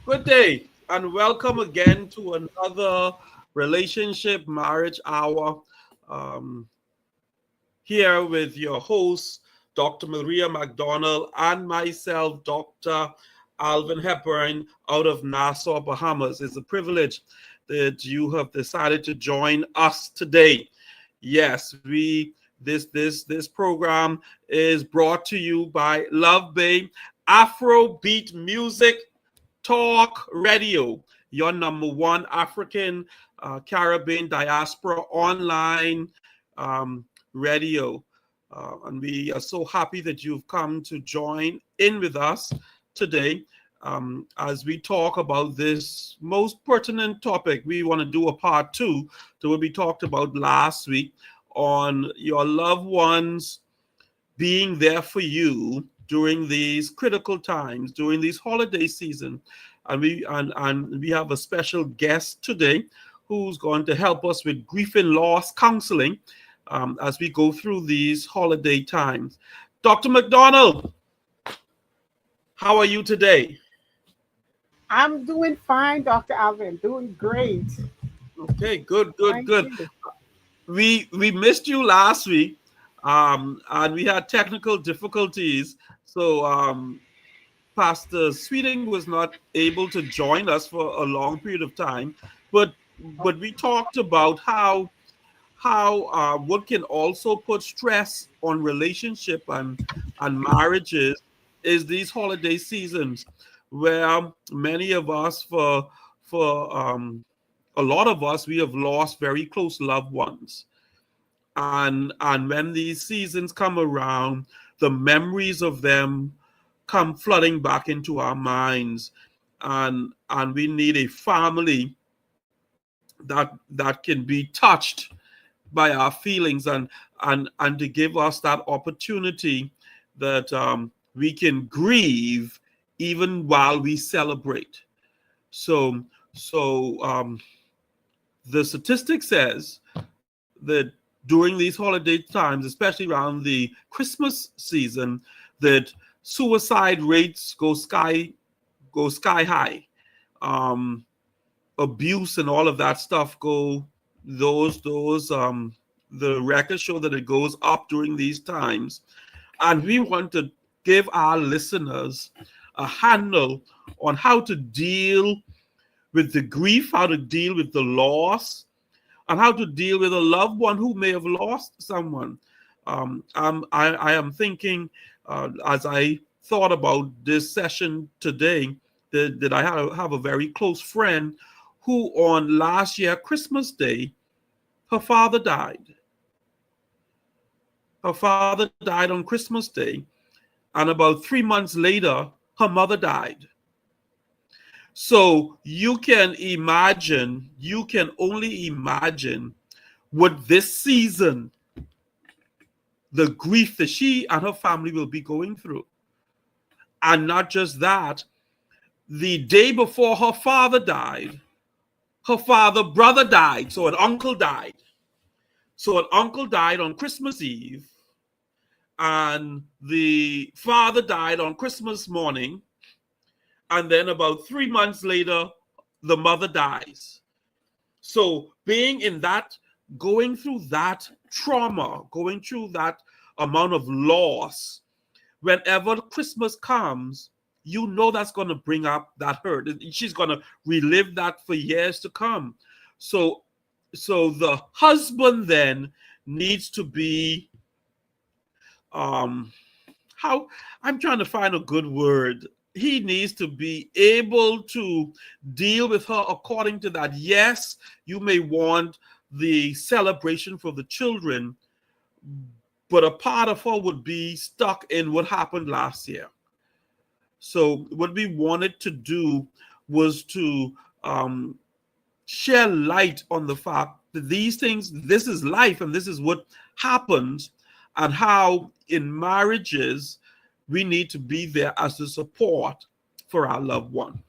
Good day and welcome again to another relationship marriage hour. Um, Here with your host, Dr. Maria McDonald, and myself, Dr. Alvin Hepburn, out of Nassau, Bahamas. It's a privilege that you have decided to join us today. Yes, this program is brought to you by Love Bay Afrobeat Music Talk Radio, your number one African Caribbean diaspora online radio. And we are so happy that you've come to join in with us today as we talk about this most pertinent topic. We want to do a part two to what we talked about last week on your loved ones being there for you during these critical times, during these holiday season. And we have a special guest today who's going to help us with grief and loss counseling as we go through these holiday times. Dr. McDonald, how are you today? I'm doing fine, Dr. Alvin. Doing great. Okay, good, good, Thank good. you. We missed you last week, and we had technical difficulties. So Pastor Sweeting was not able to join us for a long period of time, but we talked about how what can also put stress on relationship and marriages is these holiday seasons where many of us for a lot of us we have lost very close loved ones, and when these seasons come around, the memories of them come flooding back into our minds, and we need a family that can be touched by our feelings, and to give us that opportunity that we can grieve even while we celebrate. So so um, the statistic says that during these holiday times, especially around the Christmas season, that suicide rates go sky high. Um, Abuse and all of that stuff go those the records show that it goes up during these times, and we want to give our listeners a handle on how to deal with the grief, how to deal with the loss, and how to deal with a loved one who may have lost someone. I am thinking, as I thought about this session today, that I have a very close friend who, on last year Christmas Day, her father died. Her father died on Christmas Day, and about 3 months later, her mother died. So you can only imagine what this season, the grief that she and her family will be going through. And not just that, the day before her father died, her father brother died. So an uncle died. So an uncle died on Christmas Eve, and the father died on Christmas morning. And then about 3 months later, the mother dies. So being in that, going through that trauma, going through that amount of loss, whenever Christmas comes, you know that's going to bring up that hurt. She's going to relive that for years to come. So, so the husband then needs to be um how I'm trying to find a good word. He needs to be able to deal with her according to that. Yes, you may want the celebration for the children, but a part of her would be stuck in what happened last year. So what we wanted to do was to um, share light on the fact that these things, this is life, and this is what happens, and how in marriages we need to be there as a support for our loved one.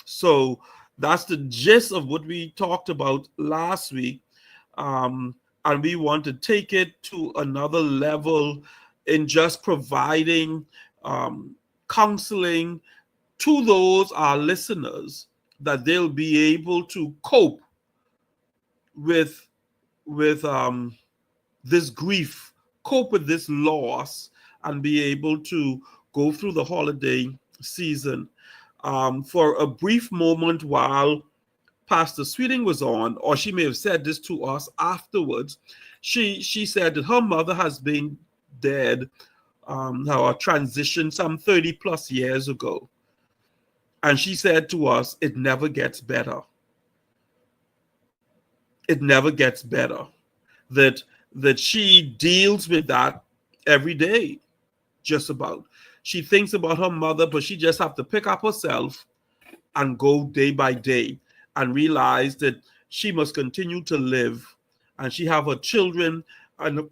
So that's the gist of what we talked about last week. Um, and we want to take it to another level in just providing counseling to those our listeners, that they'll be able to cope with this grief, cope with this loss, and be able to go through the holiday season. For a brief moment while Pastor Sweeting was on, or she may have said this to us afterwards, she said that her mother has been dead, her transition some 30 plus years ago. And she said to us, it never gets better. It never gets better. That she deals with that every day, just about. She thinks about her mother, but she just have to pick up herself and go day by day and realize that she must continue to live, and she have her children and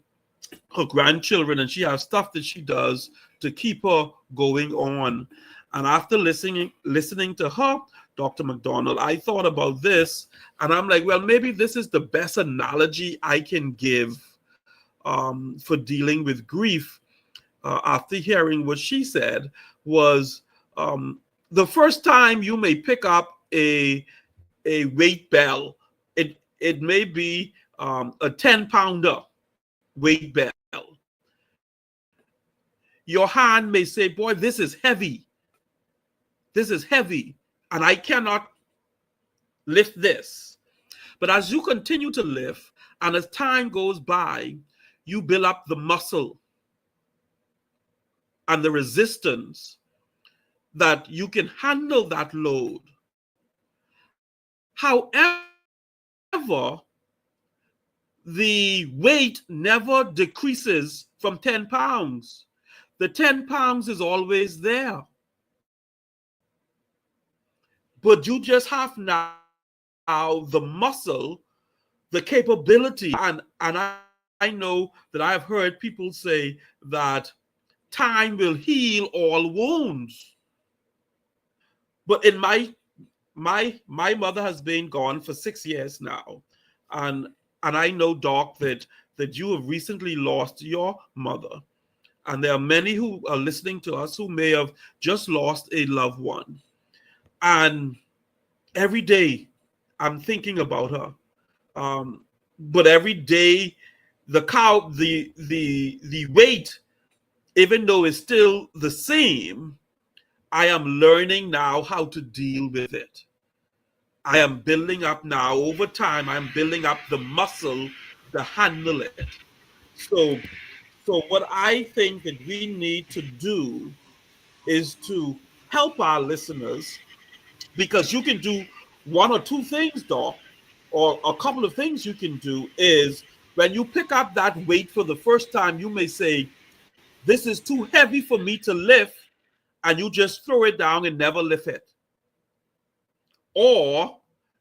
her grandchildren, and she has stuff that she does to keep her going on. And after listening to her, Dr. McDonald, I thought about this, and I'm like, well, maybe this is the best analogy I can give for dealing with grief. After hearing what she said, was the first time you may pick up a weight bell, it may be a 10-pounder weight bell. Your hand may say, boy, this is heavy. This is heavy, and I cannot lift this. But as you continue to lift, and as time goes by, you build up the muscle and the resistance that you can handle that load. However, the weight never decreases from 10 pounds. The 10 pounds is always there. But you just have now the muscle, the capability, and I know that I've heard people say that time will heal all wounds. But in my mother has been gone for 6 years now, and I know, Doc, that you have recently lost your mother, and there are many who are listening to us who may have just lost a loved one. And every day I'm thinking about her. But every day the weight, even though it's still the same, I am learning now how to deal with it. I am building up now, over time, I'm building up the muscle to handle it. So what I think that we need to do is to help our listeners, because you can do one or two things, Doc, or a couple of things you can do is, when you pick up that weight for the first time, you may say, this is too heavy for me to lift, and you just throw it down and never lift it. Or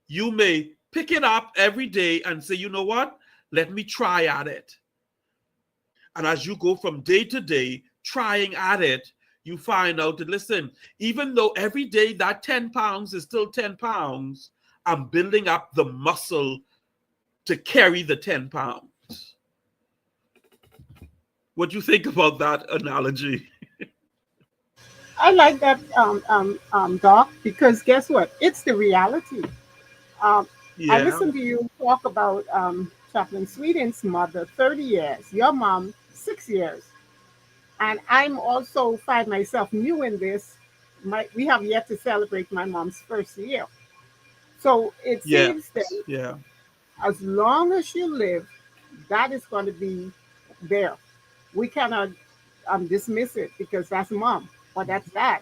you may pick it up every day and say, you know what, let me try at it. And as you go from day to day trying at it, you find out that, listen, even though every day that 10 pounds is still 10 pounds, I'm building up the muscle to carry the 10 pounds. What do you think about that analogy? I like that, Doc, because guess what? It's the reality. I Yeah, listened to you talk about Chaplain Sweeting's mother, 30 years, your mom, 6 years. And I'm also find myself new in this. We have yet to celebrate my mom's first year. So it yeah, seems that yeah, as long as you live, that is going to be there. We cannot dismiss it because that's mom or that's dad.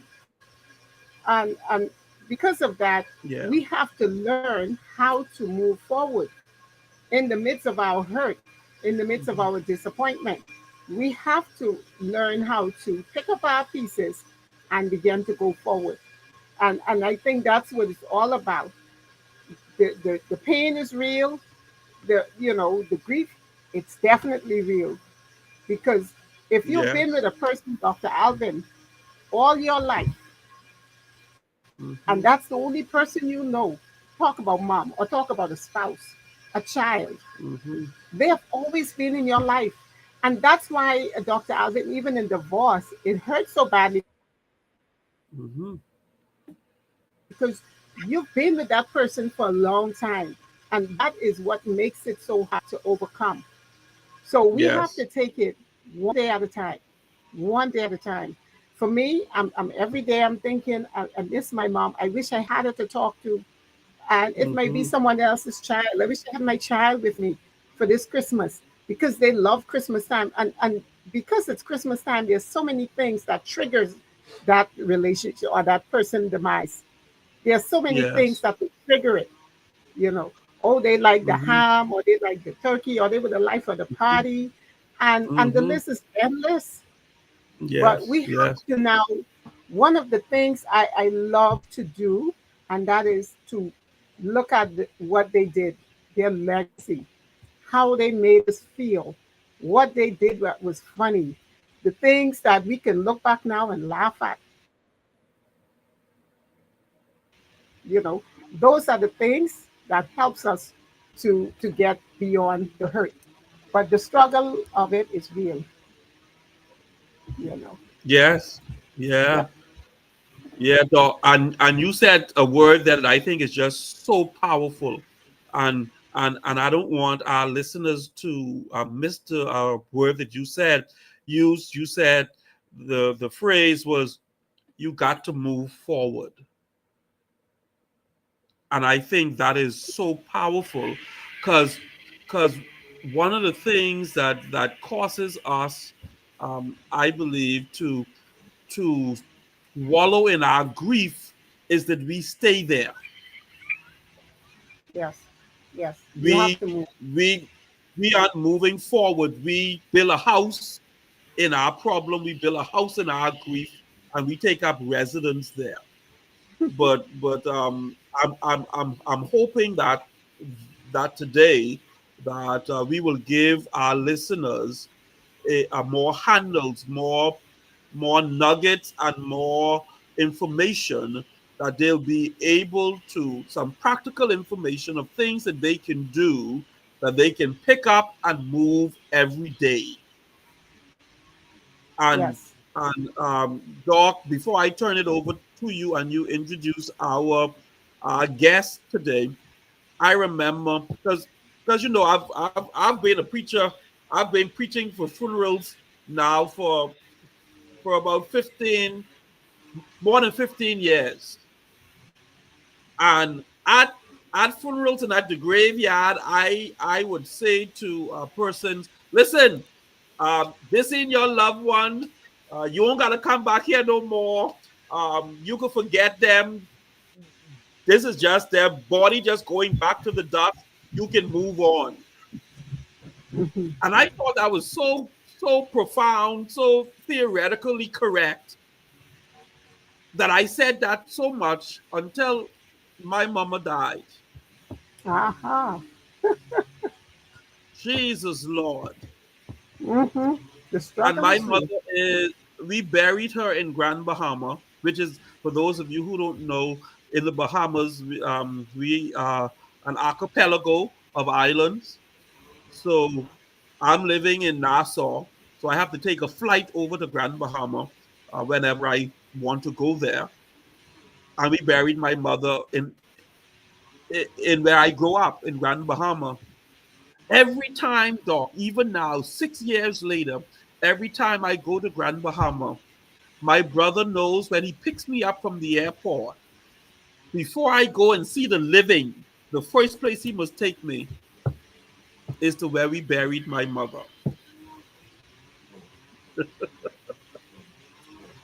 And because of that, yeah. we have to learn how to move forward in the midst of our hurt, in the midst of Mhm. our disappointment. We have to learn how to pick up our pieces and begin to go forward. And I think that's what it's all about. The pain is real. The grief, it's definitely real. Because if you've been Yes. with a person, Dr. Alvin, all your life, and Hmm. that's the only person you know, talk about mom or talk about a spouse, a child, Hmm. they have always been in your life. And that's why, Dr. Alvin, even in divorce, it hurts so badly because you Hmm. know because you've been with that person for a long time. And that is what makes it so hard to overcome. So we have to Yes. take it one day at a time, one day at a time. For me, I'm every day I'm thinking, I miss my mom. I wish I had her to talk to. And it might be Mm-hmm. someone else's child. I wish I had my child with me for this Christmas because they love Christmas time. And because it's Christmas time, there's so many things that triggers that relationship or that person demise. There's so many things Yes. that will trigger it, you know. Oh, they like the Mm-hmm. ham, or they like the turkey, or they were the life of the party. And the Mm-hmm. list is endless. But Yes. we have Yes. to now, one of the things I love to do, and that is to look at what they did, their legacy, how they made us feel, what they did that was funny, the things that we can look back now and laugh at, you know, those are the things that helps us to get beyond the hurt. But the struggle of it is real, you know. Yes. Yeah. Yep. Yeah, Doc. And you said a word that I think is just so powerful, and I don't want our listeners to miss the word that you said. You said the phrase was you got to move forward, and I think that is so powerful, because one of the things that causes us, I believe, to wallow in our grief is that we stay there. Yes. Yes. You have We to move. we we aren't moving forward. We build a house in our problem. We build a house in our grief, and we take up residence there. But I'm hoping that today that we will give our listeners more handles, more nuggets, and more information that they'll be able to some practical information of things that they can do that they can pick up and move every day. And Yes. Doc, before I turn it over to you and you introduce our guest today, I remember because you know I've been a preacher. I've been preaching for funerals now for about 15, more than 15 years. And at funerals and at the graveyard, I would say to persons, listen, this ain't your loved one. You don't gotta come back here no more. You can forget them. This is just their body just going back to the dust. You can move on. Mhm. And I thought that was so profound, so theoretically correct that I said that so much until my mama died. Aha. Jesus Lord. Mm-hmm. The And struggle my is real. mother is, we buried her in Grand Bahama, which is, for those of you who don't know, in the Bahamas, we are an archipelago of islands. So I'm living in Nassau. So I have to take a flight over to Grand Bahama whenever I want to go there. And we buried my mother in where I grew up in Grand Bahama. Every time, Doc, even now, 6 years later, every time I go to Grand Bahama, my brother knows when he picks me up from the airport, before I go and see the living, the first place he must take me is to where we buried my mother.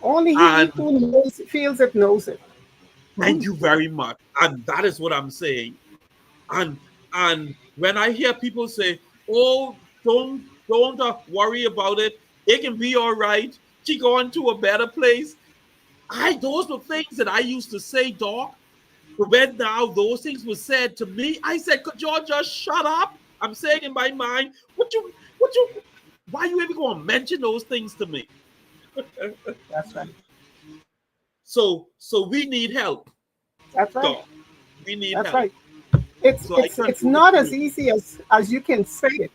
Only he And who knows, feels it knows it. thank you very much. And that is what I'm saying. And when I hear people say, "Oh, don't worry about it. It can be all right. She going to a better place." Those were things that I used to say, Doc. But when now those things were said to me, I said, "Could y'all just shut up?" I'm saying in my mind, what you, why you ever going to mention those things to me? That's right. So we need help, That's right. Doc. We need That's help. right. It's So I it's turn it it's over not to as you. easy as you can say it.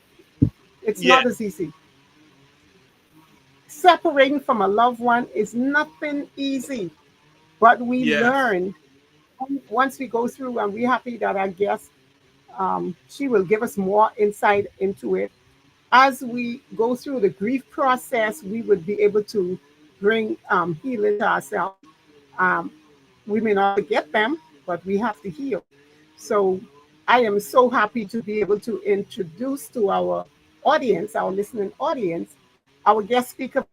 It's Yeah. not as easy. Separating from a loved one is nothing easy, but we Yes. learn once we go through, and we're happy that our guest, she will give us more insight into it. As we go through the grief process, we would be able to bring healing to ourselves. Um, we may not forget them, but we have to heal. So I am so happy to be able to introduce to our audience, our listening audience, our guest speaker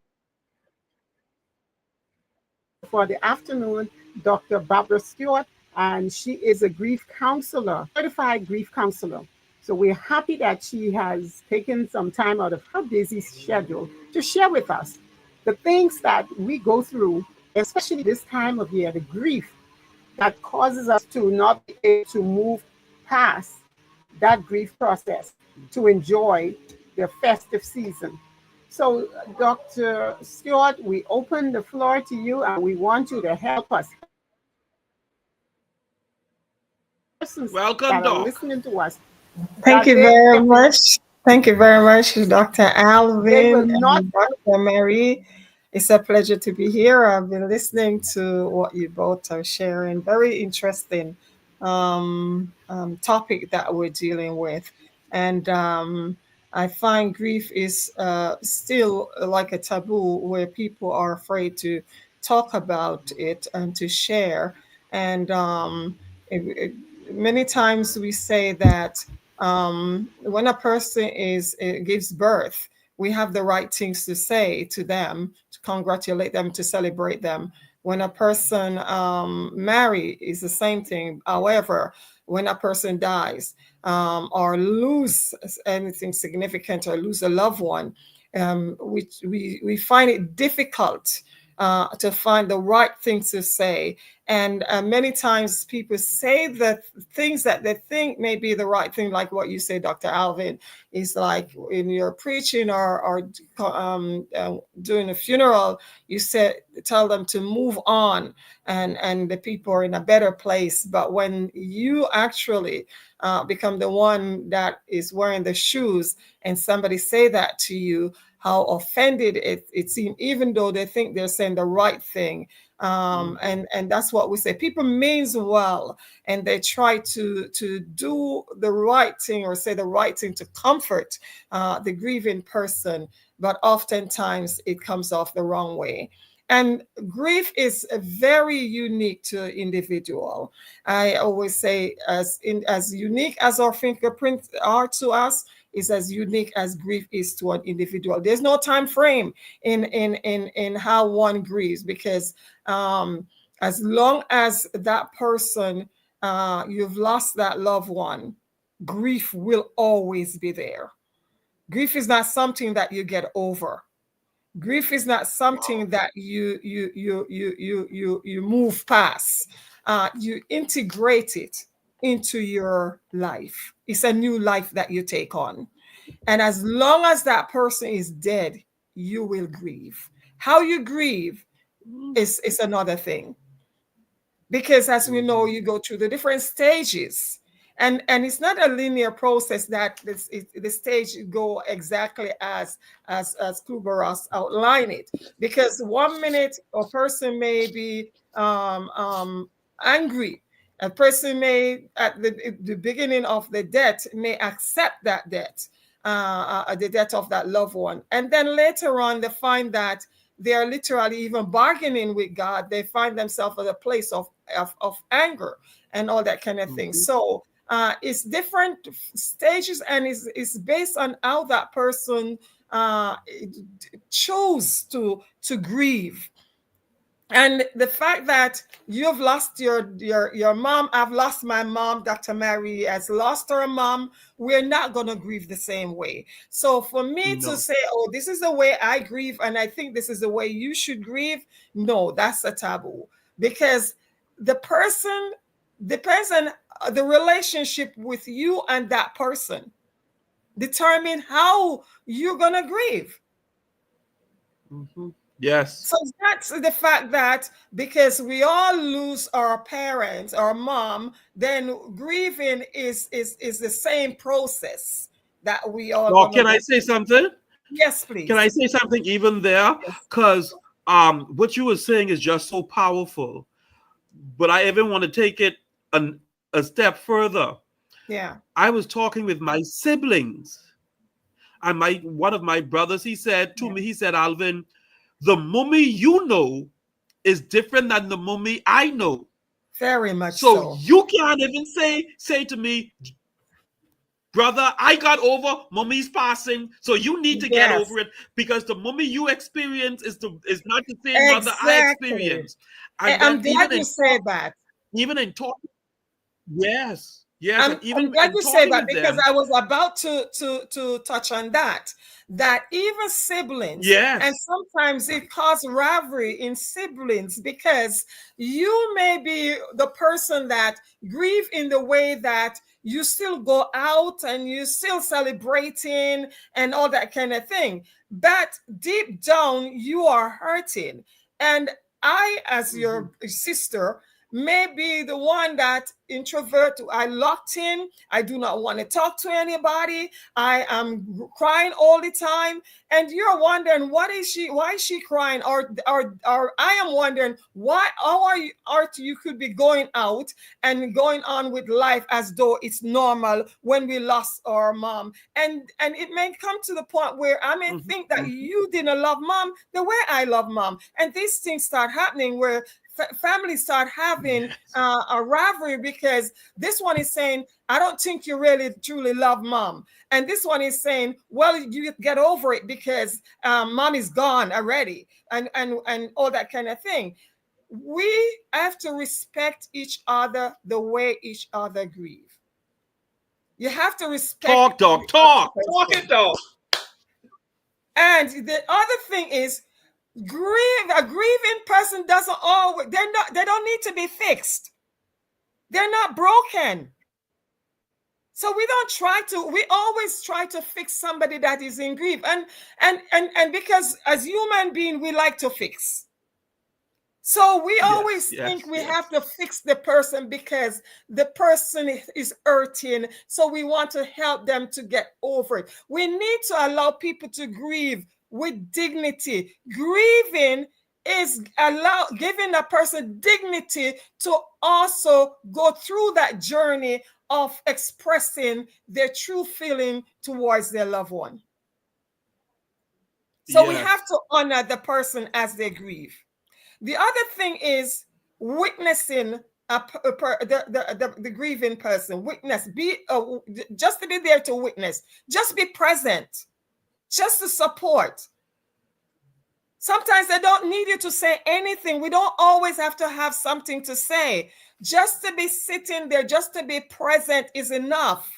for the afternoon, Dr. Barbara Stewart, and she is a grief counselor, certified grief counselor. So we're happy that she has taken some time out of her busy schedule to share with us the things that we go through, especially this time of year, the grief that causes us to not be able to move past that grief process to enjoy the festive season. So, Dr. Stewart, we open the floor to you and we want you to help us, help our persons Welcome, that are Doc. listening to us, Thank that you they, very much. Thank you very much, Dr. they will Alvin not. and Dr. Mary. It's a pleasure to be here. I've been listening to what you both are sharing. Very interesting topic that we're dealing with. And I find grief is still like a taboo where people are afraid to talk about it and to share. And it, it, many times we say that when a person gives birth, we have the right things to say to them, to congratulate them, to celebrate them. When a person marry, is the same thing. However, when a person dies or lose anything significant or lose a loved one, we find it difficult to find the right things to say. And many times people say the things that they think may be the right thing, like what you say, Dr. Alvin, is like in your preaching or doing a funeral, you tell them to move on, and the people are in a better place. But when you actually become the one that is wearing the shoes and somebody say that to you, how offended it seems, even though they think they're saying the right thing. And that's what we say. People means well, and they try to do the right thing or say the right thing to comfort the grieving person, but oftentimes it comes off the wrong way. And grief is very unique to individual. I always say, as unique as our fingerprints are to us, is as unique as grief is to an individual. There's no time frame in how one grieves, because as long as that person, you've lost that loved one, grief will always be there. Grief is not something that you get over. Grief is not something that you move past. You integrate it into your life. It's a new life that you take on. And as long as that person is dead, you will grieve. How you grieve is another thing. Because as we know, you go through the different stages. And it's not a linear process that the stage go exactly as Kubler-Ross outlined it. Because 1 minute a person may be angry. A person may, at the beginning of the death, may accept that death, the death of that loved one. And then later on, they find that they are literally even bargaining with God. They find themselves at a place of anger and all that kind of thing. So it's different stages, and it's based on how that person chose to grieve. And the fact that you've lost your mom, I've lost my mom, Dr. Mary has lost her mom, we're not going to grieve the same way. So for me to say, oh, this is the way I grieve, and I think this is the way you should grieve, no, that's a taboo. Because the relationship with you and that person determine how you're going to grieve. Yes. So that's the fact that because we all lose our parents, our mom, then grieving is the same process that we all. Well, can I say something? Yes, please. Can I say something even there? Yes. Because what you were saying is just so powerful. But I even want to take it a step further. Yeah. I was talking with my siblings, and one of my brothers, he said to me, he said, Alvin, the mummy you know is different than the mummy I know. Very much So so. you can't even say to me, brother, I got over mummy's passing, so you need to get Yes. over it, because the mummy you experience is not the same mother I Exactly. experience. And I'm then glad you say that. even in talking, yes, and I'm even glad in you say talking that, with because them, I was about to touch on that. That even siblings, yes, and sometimes it causes rivalry in siblings, because you may be the person that grieve in the way that you still go out and you still celebrating and all that kind of thing. But deep down, you are hurting. And I, as your sister, may be the one that introvert. I locked in. I do not want to talk to anybody. I am crying all the time. And you're wondering, why is she crying? Or I am wondering, how are you, Art, you could be going out and going on with life as though it's normal when we lost our mom. And it may come to the point where I may think that you didn't love mom the way I love mom. And these things start happening where families start having a rivalry, because this one is saying, I don't think you really truly love mom. And this one is saying, well, you get over it because mom is gone already, and all that kind of thing. We have to respect each other the way each other grieve. You have to respect. Talk, dog, talk it, dog. And the other thing is, a grieving person doesn't always, they don't need to be fixed. They're not broken. So we always try to fix somebody that is in grief. And because as human beings, we like to fix. So we always think we have to fix the person because the person is hurting. So we want to help them to get over it. We need to allow people to grieve with dignity. Grieving is giving a person dignity to also go through that journey of expressing their true feeling towards their loved one. So we have to honor the person as they grieve. The other thing is witnessing the grieving person. Witness, just to be there to witness, just be present, just to support. Sometimes they don't need you to say anything. We don't always have to have something to say. Just to be sitting there, just to be present is enough.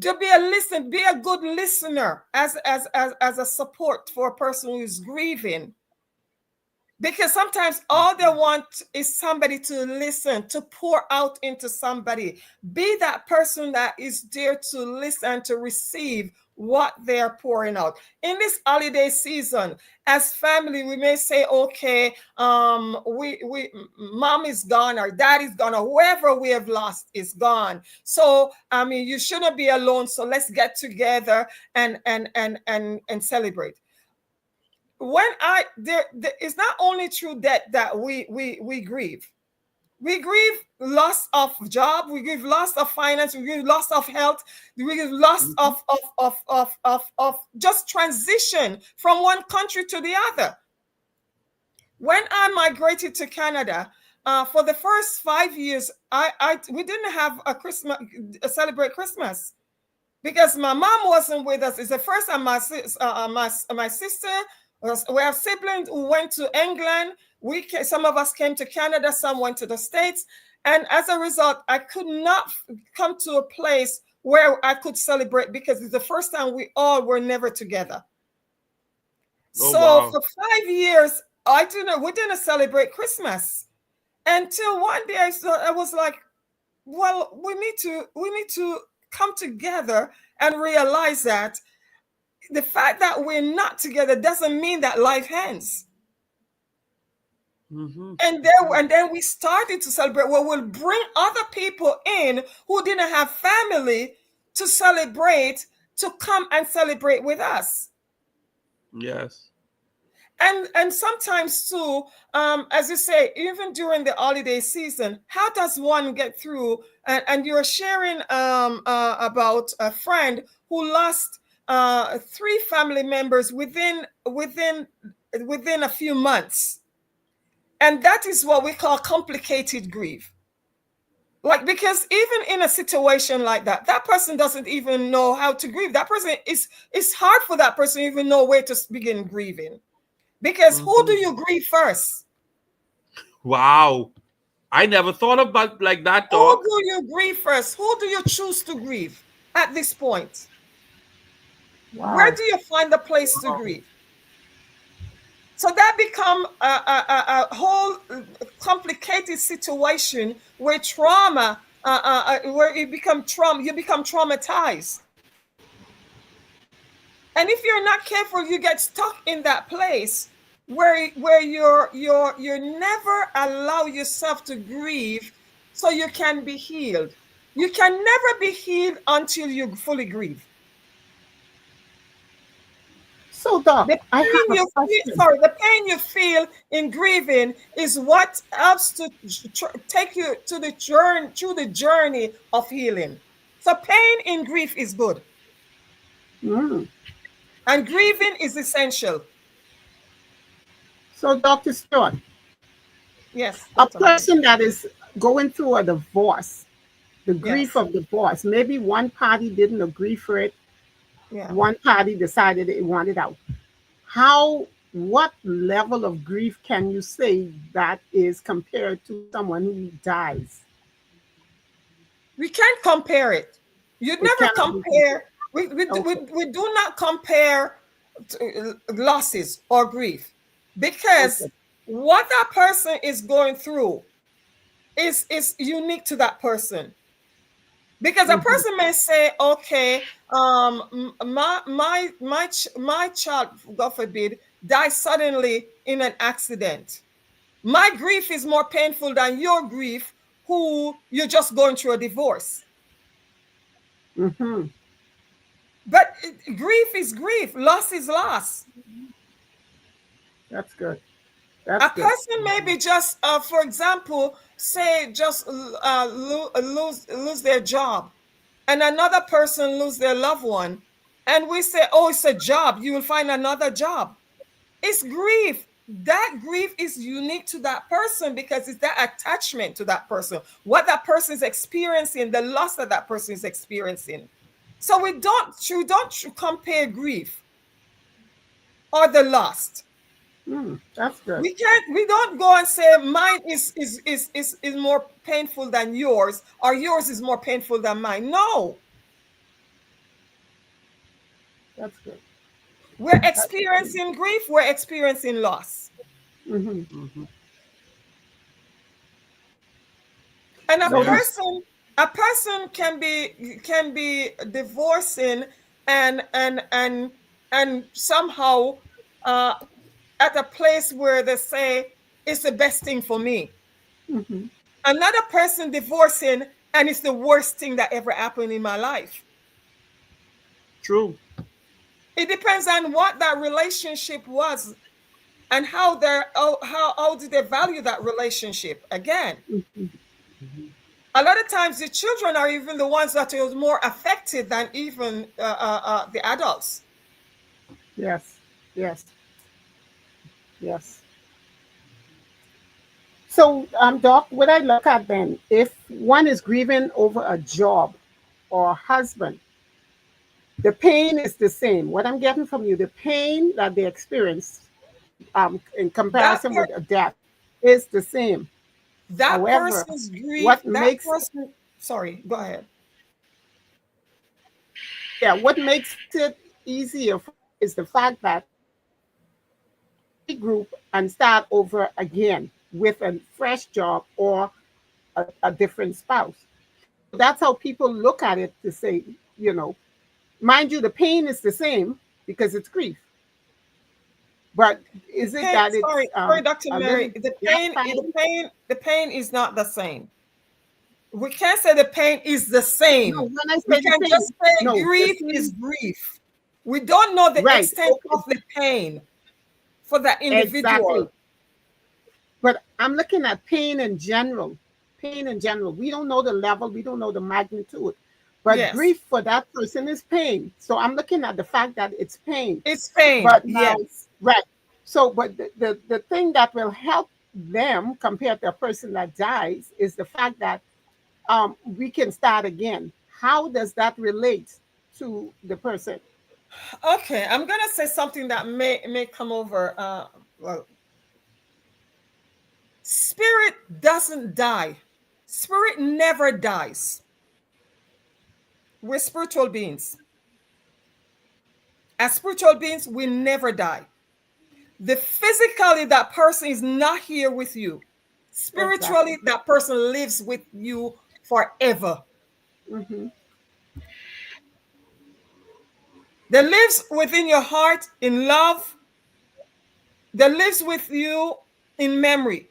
To be a good listener as a support for a person who is grieving. Because sometimes all they want is somebody to listen, to pour out into somebody. Be that person that is there to listen, to receive what they're pouring out. In this holiday season, as family, we may say, okay, mom is gone, or dad is gone, or whoever we have lost is gone. So, I mean, you shouldn't be alone. So let's get together and celebrate. When it's not only through death that we grieve. We grieve loss of job, we grieve loss of finance, we grieve loss of health, we grieve loss of just transition from one country to the other. When I migrated to Canada, for the first 5 years, we didn't have celebrate Christmas because my mom wasn't with us. It's the first time my sister. We have siblings who went to England. Some of us came to Canada, some went to the States. And as a result, I could not come to a place where I could celebrate because it's the first time we all were never together. For 5 years, we didn't celebrate Christmas until one day I was like, well, we need to come together and realize that the fact that we're not together doesn't mean that life ends. And then we started to celebrate. Well, we'll bring other people in who didn't have family to celebrate, to come and celebrate with us. Yes. And sometimes too, as you say, even during the holiday season, how does one get through? And you're sharing about a friend who lost 3 family members within a few months, and that is what we call complicated grief. Like, because even in a situation like that, that person doesn't even know how to grieve. That person it's hard for that person to even know where to begin grieving. Because who do you grieve first? Wow. I never thought about like that, Doc. Who do you grieve first? Who do you choose to grieve at this point? Wow. Where do you find the place to grieve? So that become a whole complicated situation where trauma, where you become traumatized. And if you're not careful, you get stuck in that place where you never allow yourself to grieve so you can be healed. You can never be healed until you fully grieve. So, Doc, The pain you feel in grieving is what helps to take you to the journey, through the journey of healing. So pain in grief is good. And grieving is essential. So, Dr. Stewart, yes, a person that is going through a divorce, the grief Yes. of divorce, maybe one party didn't agree for it, Yeah. one party decided it wanted out. What level of grief can you say that is compared to someone who dies? We can't compare it. You'd never cannot be compare. We Okay. do not compare losses or grief, because Okay. what that person is going through is unique to that person. Because a person may say, okay, my child, God forbid, died suddenly in an accident. My grief is more painful than your grief, who you're just going through a divorce. But grief is grief, loss is loss. That's good. A person maybe just, for example, say just lose their job, and another person lose their loved one, and we say, oh, it's a job, you will find another job. It's grief. That grief is unique to that person because it's that attachment to that person, what that person is experiencing, the loss that that person is experiencing. So we don't compare grief or the lost. That's good. We don't go and say mine is more painful than yours, or yours is more painful than mine. No. That's good. We're experiencing grief, we're experiencing loss. And a person can be divorcing and somehow at a place where they say it's the best thing for me. Another person divorcing and it's the worst thing that ever happened in my life. True. It depends on what that relationship was and how did they value that relationship. Again, a lot of times the children are even the ones that are more affected than even the adults. Yes. So, Doc, what I look at then, if one is grieving over a job or a husband, the pain is the same. What I'm getting from you, the pain that they experience in comparison with a death is the same. That However, person's grief, what makes sorry, go ahead. Yeah, what makes it easier is the fact that regroup and start over again with a fresh job or a different spouse. That's how people look at it, to say, mind you, the pain is the same because it's grief. But is it that it's sorry, Dr. Mary, the pain is not the same. We can't say the pain is the same. No, when I say we can just say grief is grief. We don't know the extent of the pain. for that individual. Exactly. But I'm looking at pain in general. Pain in general. We don't know the level, we don't know the magnitude. But Yes. grief for that person is pain. So I'm looking at the fact that it's pain. It's pain. But now, Yes. right. So, but the thing that will help them compared to a person that dies is the fact that we can start again. How does that relate to the person? Okay, I'm gonna say something that may come over. Well, spirit doesn't die. Spirit never dies. We're spiritual beings. As spiritual beings, we never die. The physically that person is not here with you. Spiritually, Exactly. that person lives with you forever. Mm-hmm. That lives within your heart in love. That lives with you in memory.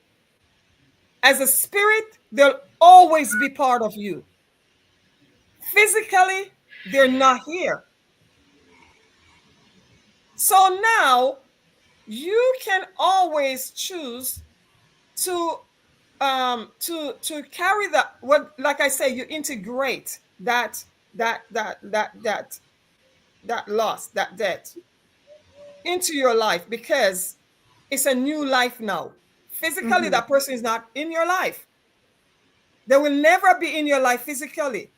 As a spirit, they'll always be part of you. Physically, they're not here. So now you can always choose to carry that. What, like I say, you integrate that loss, that death into your life, because it's a new life now. Physically, Mm-hmm. that person is not in your life. They will never be in your life physically.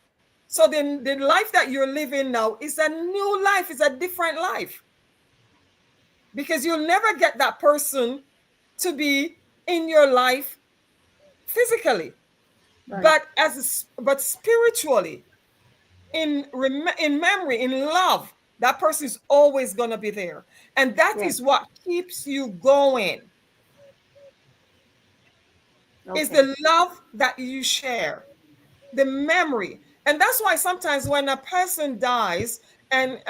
So then the life that you're living now is a new life, it's a different life. Because you'll never get that person to be in your life physically. Right. But spiritually, in memory, in love, that person is always going to be there. And that Yeah. is what keeps you going. Is Okay. the love that you share, the memory. And that's why sometimes when a person dies and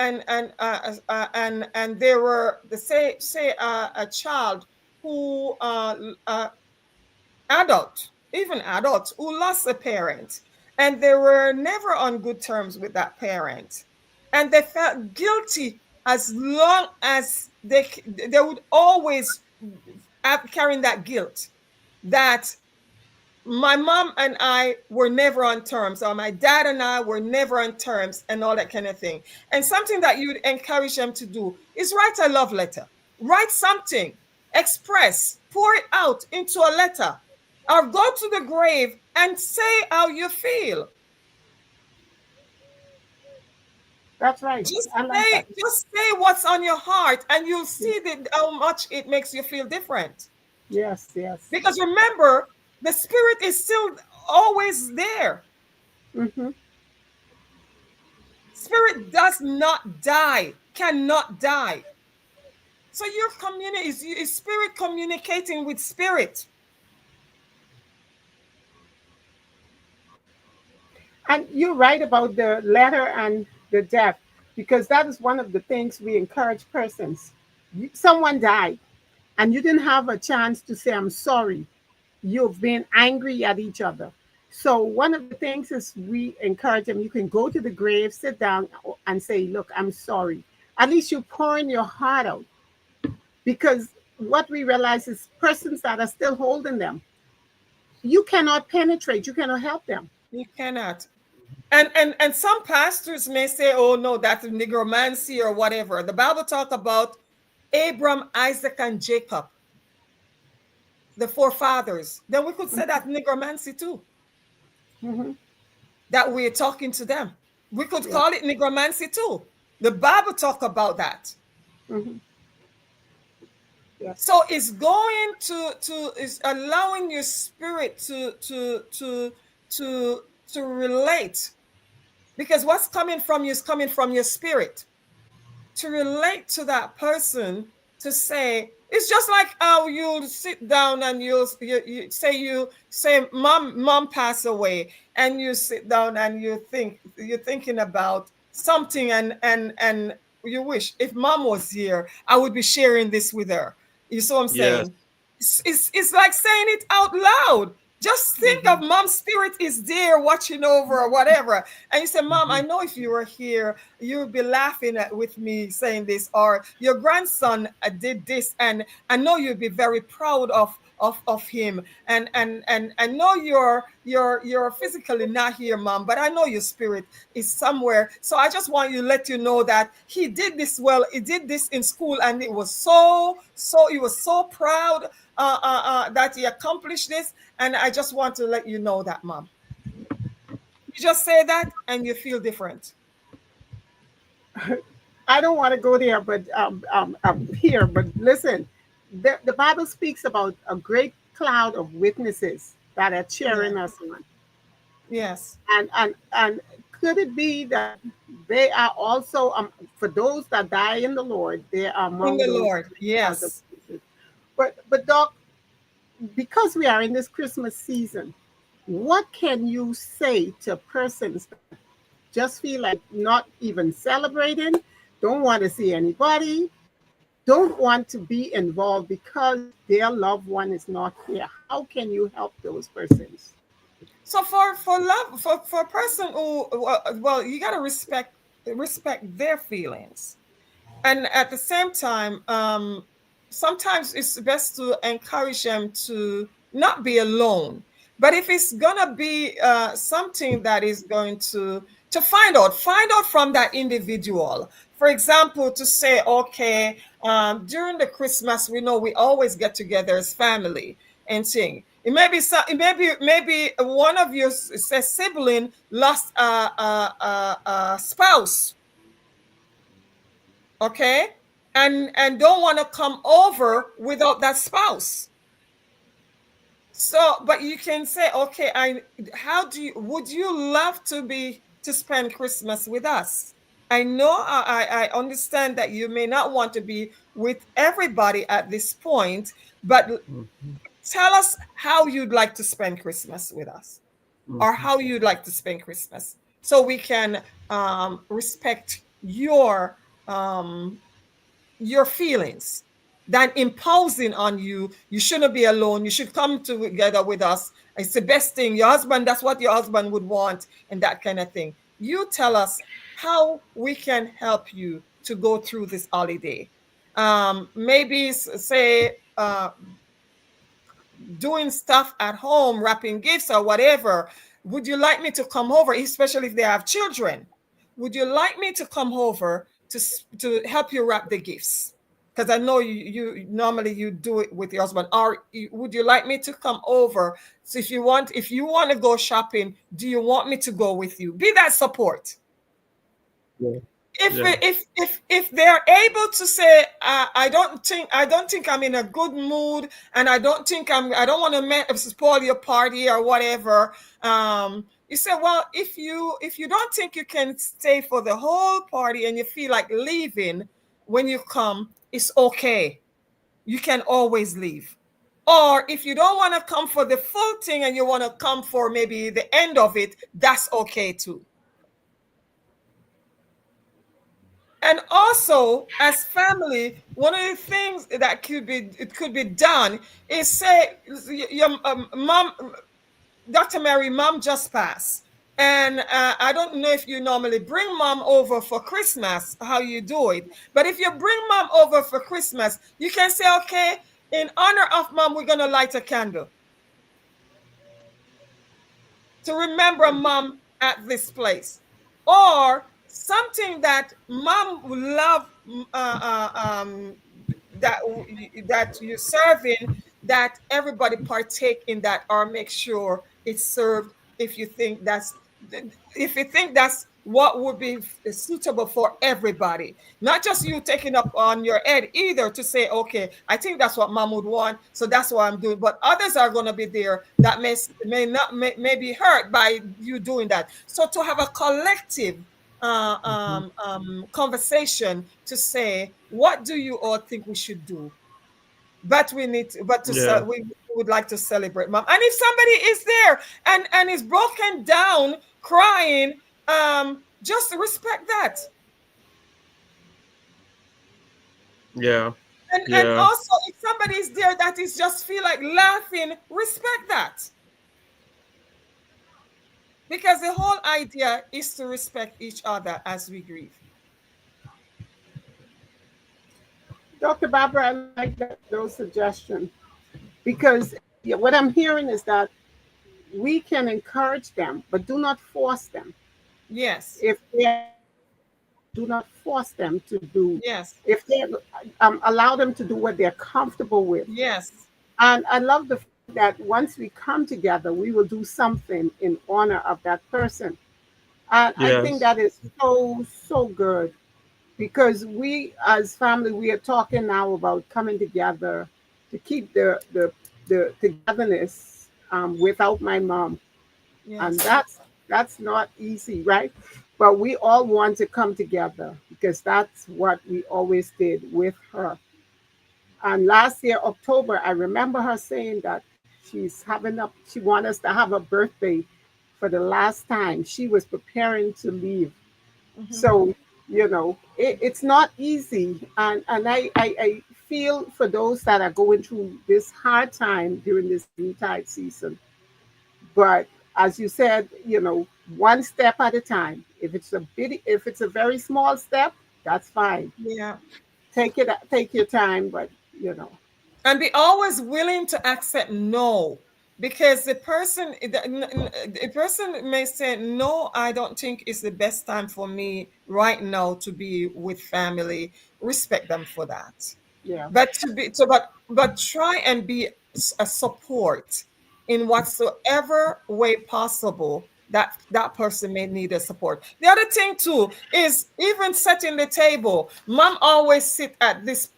there were the say a child who adult, even adults who lost a parent, and they were never on good terms with that parent, and they felt guilty as long as they would always have carrying that guilt that my mom and I were never on terms, or my dad and I were never on terms, and all that kind of thing. And something that you would encourage them to do is write a love letter. Write something, express, pour it out into a letter, or go to the grave and say how you feel. That's right. I like that. Just say what's on your heart, and you'll see how much it makes you feel different. Yes, yes. Because remember, the spirit is still always there. Mm-hmm. Spirit does not die, cannot die. So your community is spirit communicating with spirit. And you're right about the letter and the death, because that is one of the things we encourage persons. Someone died, and you didn't have a chance to say, I'm sorry. You've been angry at each other. So one of the things is we encourage them, you can go to the grave, sit down and say, look, I'm sorry. At least you're pouring your heart out. Because what we realize is persons that are still holding them, you cannot penetrate, you cannot help them. You cannot. And some pastors may say, oh no, that's negromancy or whatever. The Bible talk about Abraham, Isaac, and Jacob, the forefathers. Then we could say that negromancy too. Mm-hmm. That we're talking to them. We could call it negromancy too. The Bible talk about that. Mm-hmm. Yeah. So it's going to is allowing your spirit to relate, because what's coming from you is coming from your spirit, to relate to that person, to say, it's just like how you'll sit down and you say mom passed away, and you sit down and you're thinking about something, and you wish if mom was here, I would be sharing this with her. You see what I'm Yes. saying? It's like saying it out loud. Just think of mom's spirit is there watching over or whatever. And you say, Mom, I know if you were here, you would be laughing with me saying this, or your grandson did this. And I know you'd be very proud of him. And I know you're physically not here, Mom, but I know your spirit is somewhere. So I just want you to let you know that he did this well. He did this in school, and it was he was so proud that he accomplished this. And I just want to let you know that, Mom. You just say that and you feel different. I don't want to go there, but here. But listen, the Bible speaks about a great cloud of witnesses that are cheering us on. Yes. And could it be that they are also for those that die in the Lord? They are among In the those Lord. Yes. But Doc, because we are in this Christmas season, what can you say to persons that just feel like not even celebrating, don't want to see anybody, don't want to be involved because their loved one is not here? How can you help those persons? So for a person who, well, you got to respect their feelings, and at the same time, sometimes it's best to encourage them to not be alone. But if it's gonna be something that is going to find out from that individual. For example, to say, okay, during the Christmas, we know we always get together as family and sing. It may be maybe one of your sibling lost a spouse, okay, and don't want to come over without that spouse. So, but you can say, okay, would you love to spend Christmas with us? I know I understand that you may not want to be with everybody at this point, but tell us how you'd like to spend Christmas with us, or how you'd like to spend Christmas, so we can respect your feelings than imposing on you. You shouldn't be alone. You should come together with us. It's the best thing. Your husband, that's what your husband would want, and that kind of thing. You tell us how we can help you to go through this holiday. Maybe say doing stuff at home, wrapping gifts or whatever. Would you like me to come over, especially if they have children? Would you like me to come over to help you wrap the gifts? Because I know you normally you do it with your husband. Or would you like me to come over? So if you want to go shopping, do you want me to go with you? Be that support. Yeah. If they're able to say, I don't think I'm in a good mood, and I don't want to spoil your party or whatever. You say, well, if you don't think you can stay for the whole party and you feel like leaving when you come, it's okay. You can always leave. Or if you don't want to come for the full thing and you want to come for maybe the end of it, that's okay too. And also, as family, one of the things that could be done is say, your mom, Dr. Mary, mom just passed. And I don't know if you normally bring mom over for Christmas, how you do it. But if you bring mom over for Christmas, you can say, okay, in honor of mom, we're going to light a candle to remember mom at this place. Or something that mom would love, that you're serving, that everybody partake in that, or make sure it's served if you think that's what would be suitable for everybody, not just you taking up on your head either to say, okay, I think that's what mom would want, so that's what I'm doing. But others are going to be there that may be hurt by you doing that. So to have a collective conversation to say, what do you all think we should do? But we would like to celebrate mom. And if somebody is there and is broken down, crying, just respect that. Yeah. And also, if somebody is there that is just feel like laughing, respect that. Because the whole idea is to respect each other as we grieve. Dr. Barbara, I like those suggestions because yeah, what I'm hearing is that we can encourage them, but do not force them. Yes. If they are do not force them to do. Yes. If they allow them to do what they're comfortable with. Yes. And I love the fact that once we come together, we will do something in honor of that person. And I think Yes. that is so good because we as family we are talking now about coming together to keep the togetherness without my mom, and Yes. that's not easy, right? But we all want to come together because that's what we always did with her. And last year October, I remember her saying that she wanted us to have a birthday for the last time. She was preparing to leave. Mm-hmm. So, it's not easy. And I feel for those that are going through this hard time during this Yuletide season. But as you said, one step at a time. If it's a very small step, that's fine. Yeah. Take your time, but you know, And be always willing to accept no, because the person may say no, I don't think it's the best time for me right now to be with family. Respect them for that. yeah, But but try and be a support in whatsoever way possible that that person may need a support. The other thing too is even setting the table. Mom always sit at this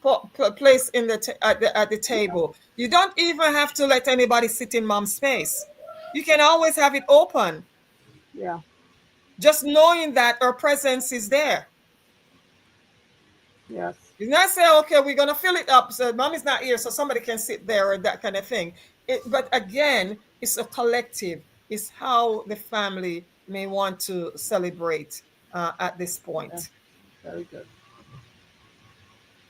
place in at the table. You don't even have to let anybody sit in mom's space. You can always have it open, yeah, just knowing that her presence is there. yes, You not say, okay, we're gonna fill it up. So mom is not here, so somebody can sit there or that kind of thing. But again, it's a collective. It's how the family may want to celebrate at this yeah. point. Very good,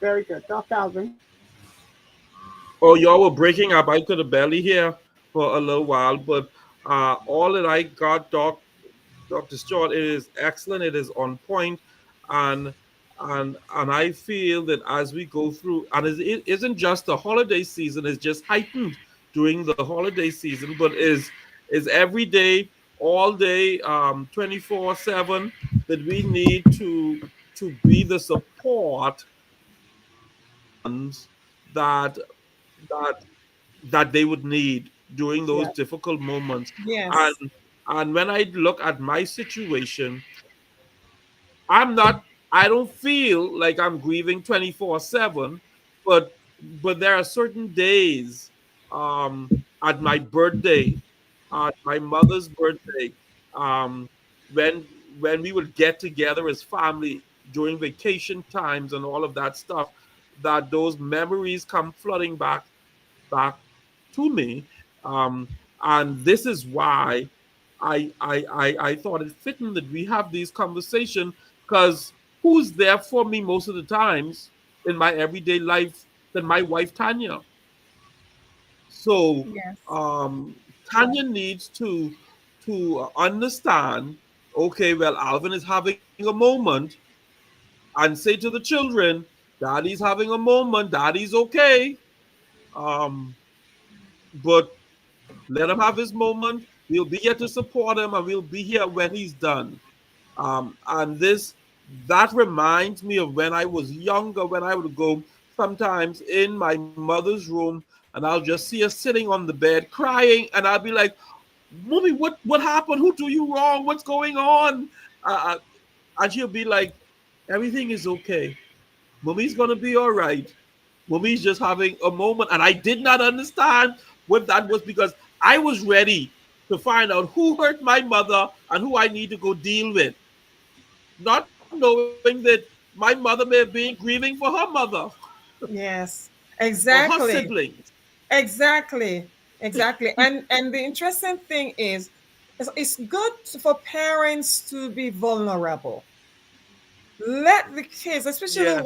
very good, Dr. Alvin. Oh, y'all were breaking up. I could have barely hear for a little while, but all that I got, Dr. Stewart, it is excellent. It is on point, and and I feel that as we go through, and it isn't just the holiday season; it's just heightened during the holiday season, but is every day, all day, 24/7, that we need to be the support that that that they would need during those Yeah, difficult moments. Yes. And and when I look at my situation, I'm not I don't feel like I'm grieving 24/7, but there are certain days, at my birthday, at my mother's birthday, um when when we would get together as family during vacation times and all of that stuff, that those memories come flooding back to me. Um, and this is why I thought it fitting that we have these conversations, because who's there for me most of the times in my everyday life than my wife Tanya? So Yes. Tanya needs to understand. Okay, well, Alvin is having a moment, and say to the children, "Daddy's having a moment. Daddy's okay." Um, but let him have his moment. We'll be here to support him, and we'll be here when he's done. And that reminds me of when I was younger, when I would go sometimes in my mother's room, and I'll just see her sitting on the bed crying, and I'll be like, "Mommy, what happened? Who do you wrong? What's going on?" Uh, and she'll be like, "Everything is okay. Mommy's gonna be all right. Mommy's just having a moment." And I did not understand what that was, because I was ready to find out who hurt my mother and who I need to go deal with, not knowing that my mother may have been grieving for her mother Yes. or her Exactly. siblings. Exactly. Exactly. And the interesting thing is, it's good for parents to be vulnerable. Let the kids, especially Yes.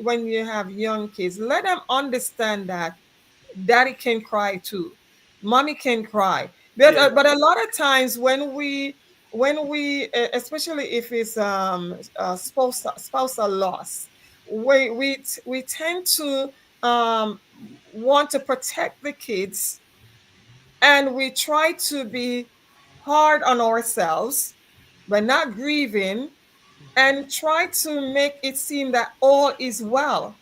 when you have young kids, let them understand that daddy can cry too, mommy can cry. Yeah. But a lot of times when we especially if it's spousal loss, we tend to um, want to protect the kids, and we try to be hard on ourselves by not grieving, and try to make it seem that all is well.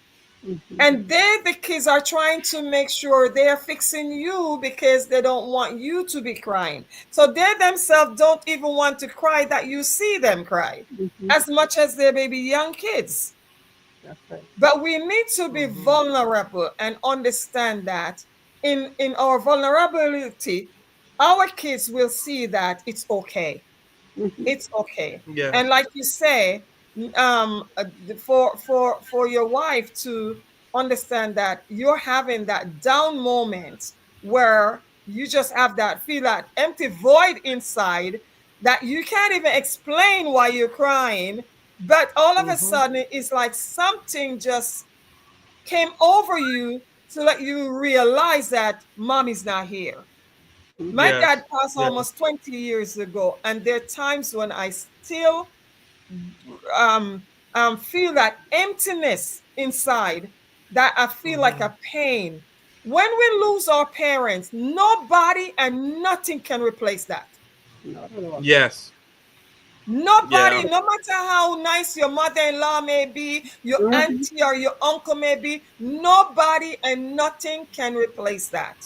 Mhm. And then the kids are trying to make sure they're fixing you because they don't want you to be crying. So they themselves don't even want to cry that you see them cry, Mhm. as much as they may be young kids. That's right. But we need to be Hmm. vulnerable and understand that in our vulnerability, our kids will see that it's okay. Mhm. It's okay. Yeah. And like you say, for your wife to understand that you're having that down moment where you just have that feel that empty void inside, that you can't even explain why you're crying, but all of a Hmm. sudden it's like something just came over you to let you realize that mom is not here. My dad Yes. passed Yeah. almost 20 years ago, and there are times when I still um, feel that emptiness inside, that I feel like Hmm. a pain. When we lose our parents, nobody and nothing can replace that. Not at all. Yes. Nobody, Yeah. no matter how nice your mother-in-law may be, your Mhm. auntie or your uncle may be, nobody and nothing can replace that.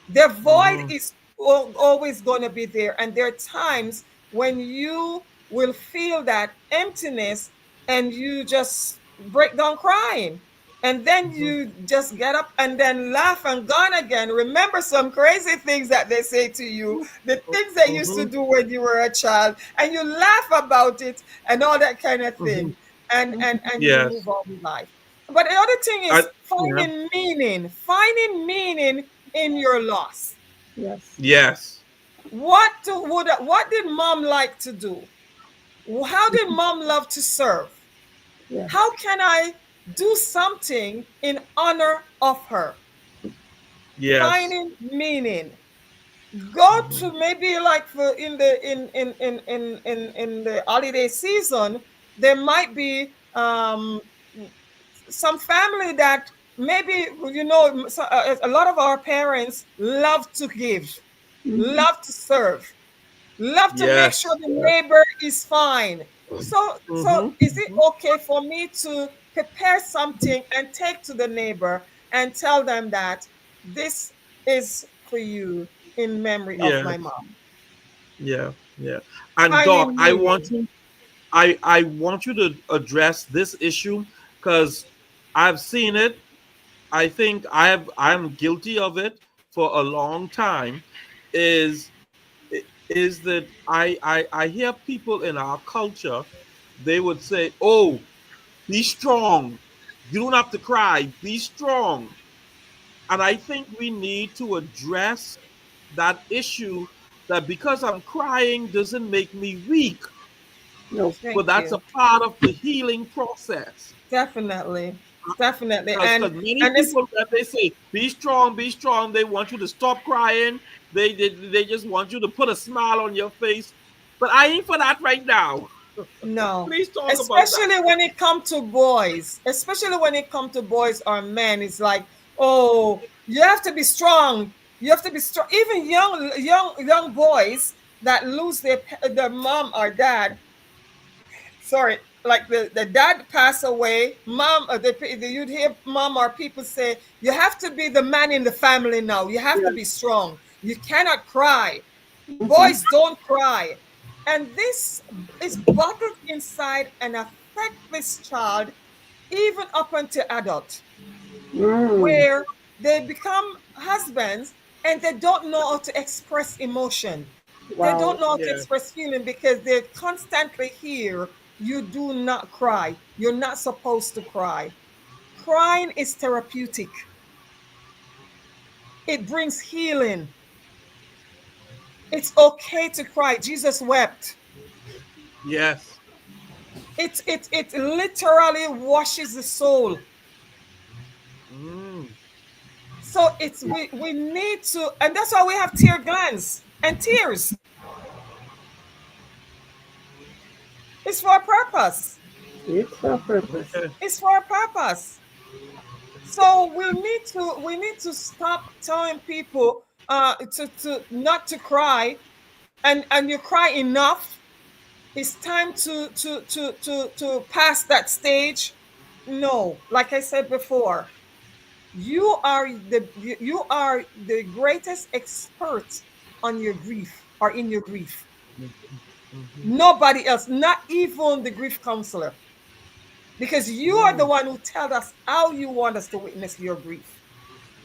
The void Hmm. is always going to be there. And there are times when you will feel that emptiness and you just break down crying. And then Hmm. you just get up and then laugh and gone again. Remember some crazy things that they say to you, the things they used to Hmm. do when you were a child, and you laugh about it and all that kind of Hmm. thing. And you Yes. move on with life. But the other thing I. is Yeah. finding meaning in your loss. Yes. Yes. What did mom like to do? How did mom love to serve? How Yes. can I do something in honor of her? Yes. Finding meaning. Go Hmm. to maybe like for in the holiday season, there might be some family that maybe a lot of our parents love to give, Mhm. love to serve, love to make sure Yes. the neighbor is fine. So Hmm. is it okay for me to prepare something and take to the neighbor and tell them that this is for you in memory of my Yes. mom? Yeah. Yeah. And Doc, Finding meaning. I want you to address this issue because I've seen it. I think I'm guilty of it for a long time. Is is that I hear people in our culture, they would say, "Oh, be strong. You don't have to cry. Be strong." And I think we need to address that issue, that because I'm crying doesn't make me weak, No. but Thank that's a you. part of the healing process. Definitely. Definitely. Because many And it's people, when they say be strong, they want you to stop crying. They just want you to put a smile on your face. But I ain't for that right now. no, Please talk about that. especially when it comes to boys, especially when it comes to boys or men, it's like, oh, you have to be strong. You have to be strong. Even young boys that lose their mom or dad, sorry, like the dad pass away, mom, you'd hear mom or people say, you have to be the man in the family now. You have to be Yes. strong. You cannot cry. Mhm. Boys don't cry. And this is bottled inside and affect this child even up until adult, Mm. where they become husbands and they don't know how to express emotion. They don't Wow. know how to Yeah. express feeling because they constantly hear, you do not cry. You're not supposed to cry. Crying is therapeutic. It brings healing. It's okay to cry. Jesus wept. Yes. It literally washes the soul. Mm. So we need to, and that's why we have tear glands. and tears. It's for a purpose. It's a purpose. Okay. It's for a purpose. So we need to stop telling people to not to cry, and you cry enough. It's time to pass that stage. No, like I said before, you are the greatest expert on your grief or in your grief. Mhm. Nobody else, not even the grief counselor, because you are the one who tell us how you want us to witness your grief.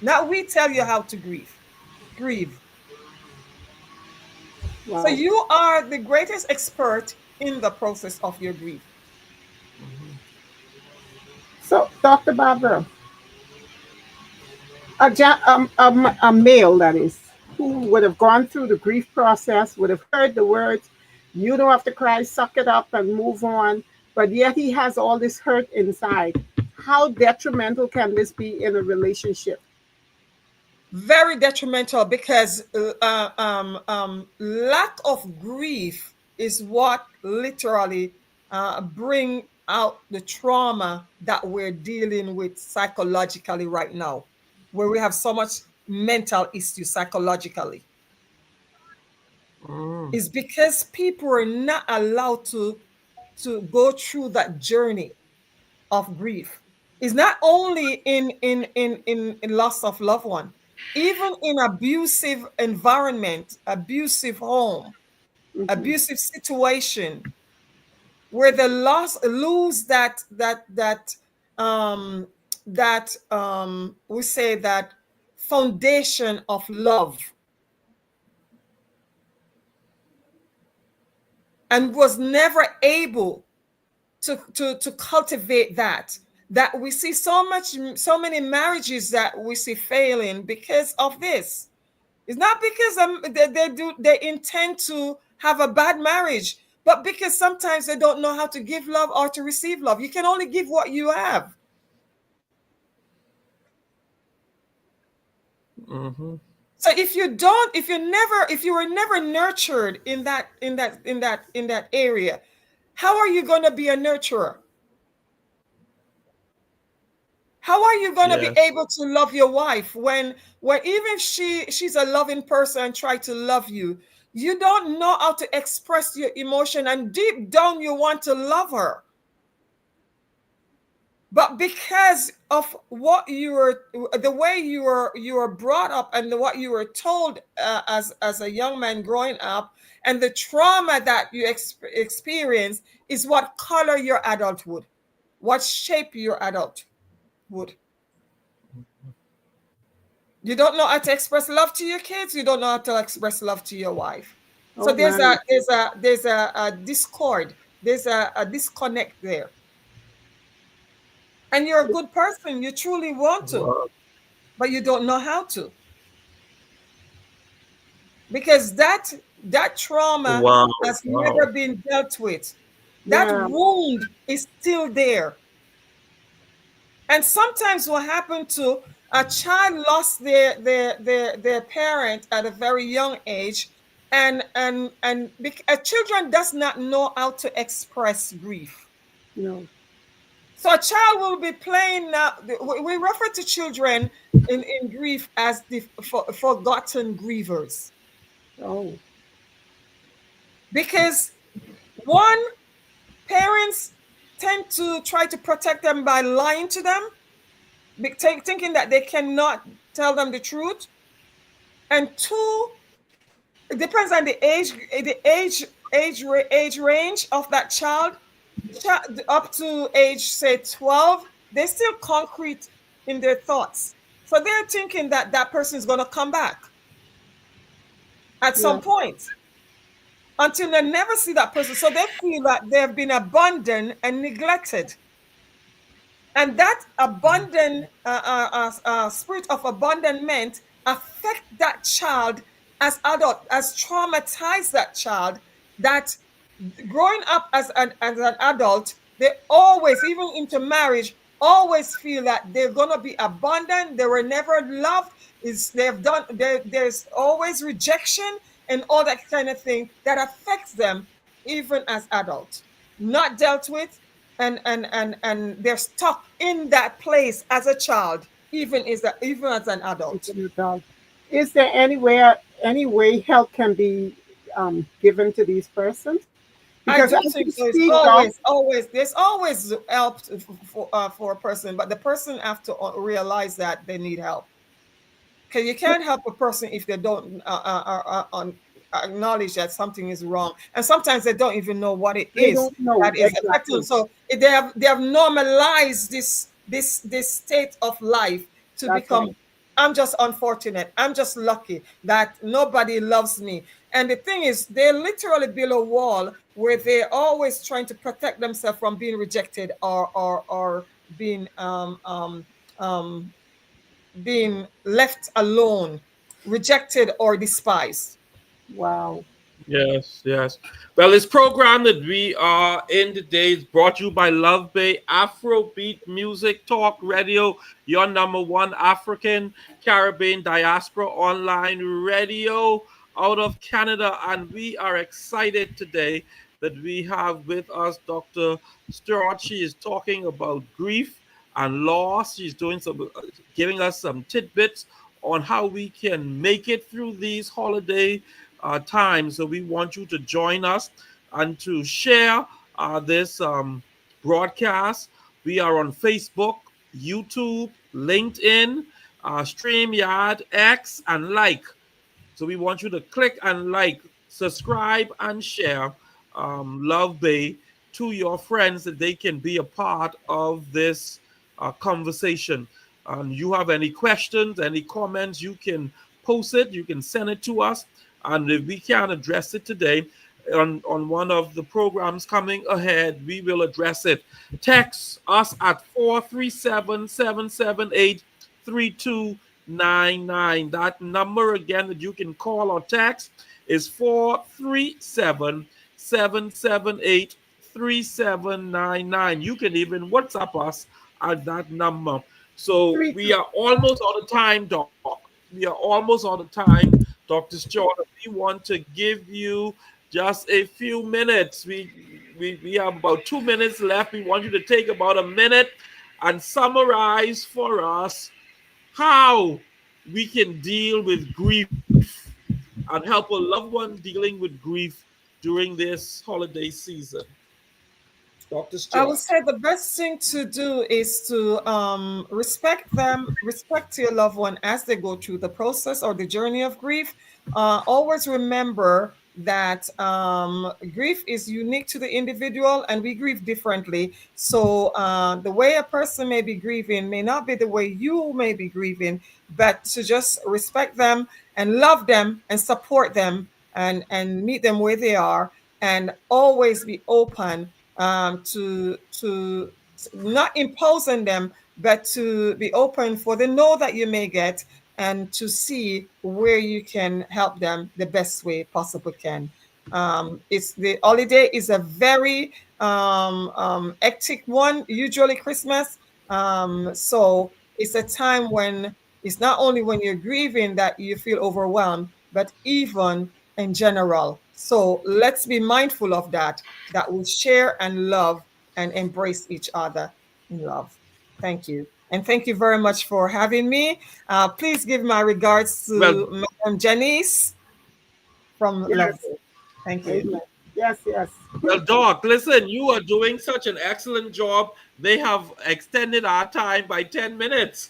Not we tell you how to grieve. So Wow. you are the greatest expert in the process of your grief. So, Dr. Barbara, a male that is, who would have gone through the grief process, would have heard the words, "You don't have to cry, suck it up and move on," but yet he has all this hurt inside. How detrimental can this be in a relationship? Very detrimental, because lack of grief is what literally bring out the trauma that we're dealing with psychologically right now, where we have so much mental issues psychologically. Mm. Is because people are not allowed to go through that journey of grief. It's not only in loss of loved one, even in abusive environment, abusive home, Hmm. abusive situation, where the lose um we say that foundation of love, and was never able to cultivate that we see so many marriages that we see failing because of this. It's not because they intend to have a bad marriage, but because sometimes they don't know how to give love or to receive love. You can only give what you have. Mhm. So if you don't, if you were never nurtured in that area, how are you going to be a nurturer? How are you going to be Yes. able to love your wife when even if she's a loving person and try to love you, you don't know how to express your emotion, and deep down you want to love her, but because of what you were the way you were brought up, and what you were told as a young man growing up, and the trauma that you experience is what color your adulthood, what shape your adulthood. You don't know how to express love to your kids. You don't know how to express love to your wife. So Oh my. there's a discord. There's a disconnect there. And you're a good person. You truly want to, Wow. but you don't know how to, because that trauma Wow. has Wow. never been dealt with. That Yeah. wound is still there. And sometimes what happened to a child lost their parent at a very young age, and children does not know how to express grief. No. So a child will be playing now. We refer to children in grief as the forgotten grievers, Oh. because one, parents tend to try to protect them by lying to them, thinking that they cannot tell them the truth. And two, it depends on the age range of that child. Up to age, say, 12, they're still concrete in their thoughts. So they're thinking that that person is going to come back at Yeah. some point, until they never see that person. So they feel that they have been abandoned and neglected. And that spirit of abandonment affect that child as adult, as traumatize that child, that growing up as an adult, they always, even into marriage, always feel that they're going to be abandoned, they were never loved, is they've done there's always rejection, and all that kind of thing that affects them even as adults, not dealt with, and they're stuck in that place as a child, even as an adult. It's an adult. Is there any way help can be given to these persons? I Because do as think you so. It's speak, Doc, always there's always help for a person, but the person have to realize that they need help. Because you can't help a person if they don't acknowledge that something is wrong, and sometimes they don't even know what it they is don't know that is affecting them. exactly. So they have normalized this state of life to That's become, right. I'm just unfortunate, I'm just lucky that nobody loves me. And the thing is, they literally build a wall where they're always trying to protect themselves from being rejected or being um being left alone, rejected, or despised. Wow. Yes, yes. Well, this program that we are in today is brought to you by Love Bay Afrobeat Music Talk Radio, your number one African Caribbean diaspora online radio out of Canada. And we are excited today that we have with us Dr. Stewart. She is talking about grief and loss. She's doing some, giving us some tidbits on how we can make it through these holiday time. So we want you to join us and to share this broadcast. We are on Facebook, YouTube, LinkedIn, StreamYard, X, and like. So we want you to click and like, subscribe, and share Love Bay to your friends that they can be a part of this conversation. You have any questions, any comments, you can post it, you can send it to us. And if we can address it today on one of the programs coming ahead, we will address it. Text us at 437-778-3299. That number again that you can call or text is 437-778-3799. You can even WhatsApp us at that number. So Three, we are almost out of time, Doc. We are almost out of time, Dr. Stewart. We want to give you just a few minutes. We have about 2 minutes left. We want you to take about a minute and summarize for us how we can deal with grief and help a loved one dealing with grief during this holiday season. Dr. I would Stewart. say the best thing to do is to respect them, respect your loved one as they go through the process or the journey of grief. Always remember that grief is unique to the individual and we grieve differently. So the way a person may be grieving may not be the way you may be grieving, but to just respect them and love them and support them and meet them where they are, and always be open to not impose on them, but to be open for the no that you may get and to see where you can help them the best way possible can. It's the holiday is a very hectic one, usually Christmas. So it's a time when it's not only when you're grieving that you feel overwhelmed, but even in general. So let's be mindful of that we share and love and embrace each other in love. Thank you. And thank you very much for having me. Please give my regards Well, to Madam Janice from Love. yes. Thank you. Amen. Yes, yes. well, Doc, listen, you are doing such an excellent job. They have extended our time by 10 minutes.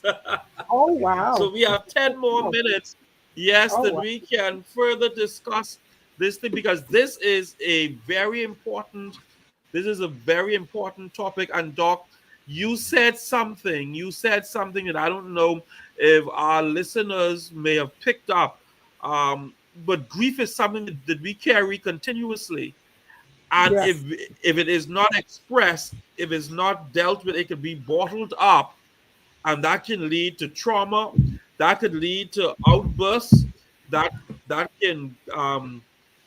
Oh, wow. So we have 10 more Oh, minutes, yes, oh, that wow. we can further discuss this thing because this is a very important topic. And Doc, you said something that I don't know if our listeners may have picked up. Um, but grief is something that we carry continuously. And if Yes, if it is not expressed, if it's not dealt with, it can be bottled up, and that can lead to trauma. That could lead to outbursts. That can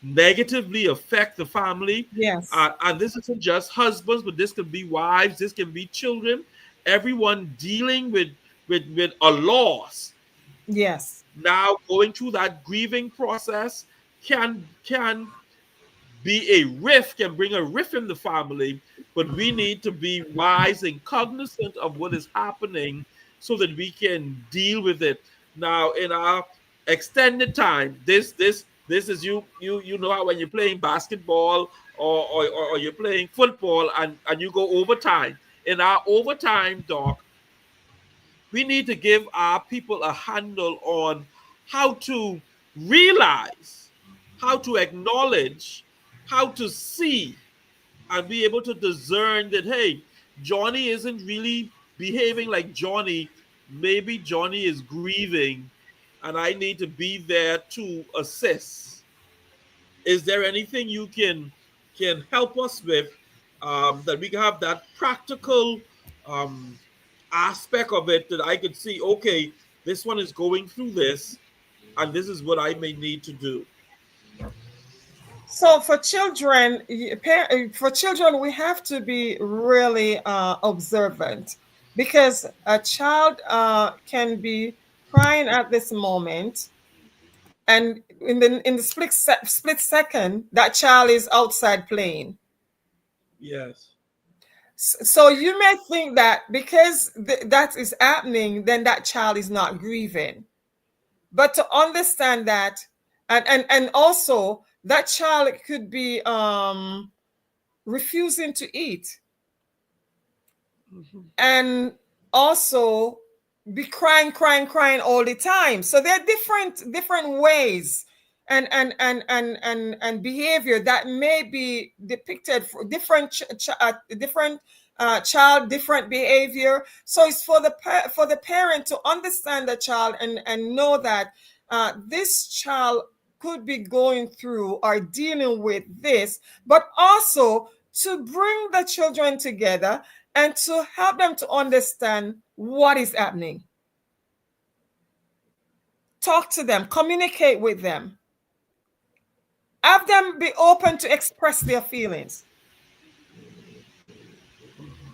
negatively affect the family. Yes. And this isn't just husbands, but this could be wives. This can be children. Everyone dealing with a loss, Yes. now going through that grieving process, can be a rift, can bring a rift in the family, but we need to be wise and cognizant of what is happening so that we can deal with it. Now, in our extended time, this is you know how when you're playing basketball or you're playing football and you go overtime. In our overtime, Doc, we need to give our people a handle on how to realize, how to acknowledge, how to see, and be able to discern that, hey, Johnny isn't really behaving like Johnny. Maybe Johnny is grieving, and I need to be there to assist. Is there anything you can help us with, that we can have that practical um, aspect of it, that I could see, okay, this one is going through this, and this is what I may need to do. So for children, we have to be really observant, because a child can be crying at this moment, and in the split second, that child is outside playing. Yes. So you may think that because that is happening, then that child is not grieving. But to understand that, and also that child could be refusing to eat, and also be crying all the time. So there are different ways and behavior that may be depicted for different child, different behavior. So it's for the parent to understand the child and know that this child could be going through or dealing with this, but also to bring the children together and to help them to understand what is happening. Talk to them, communicate with them, have them be open to express their feelings.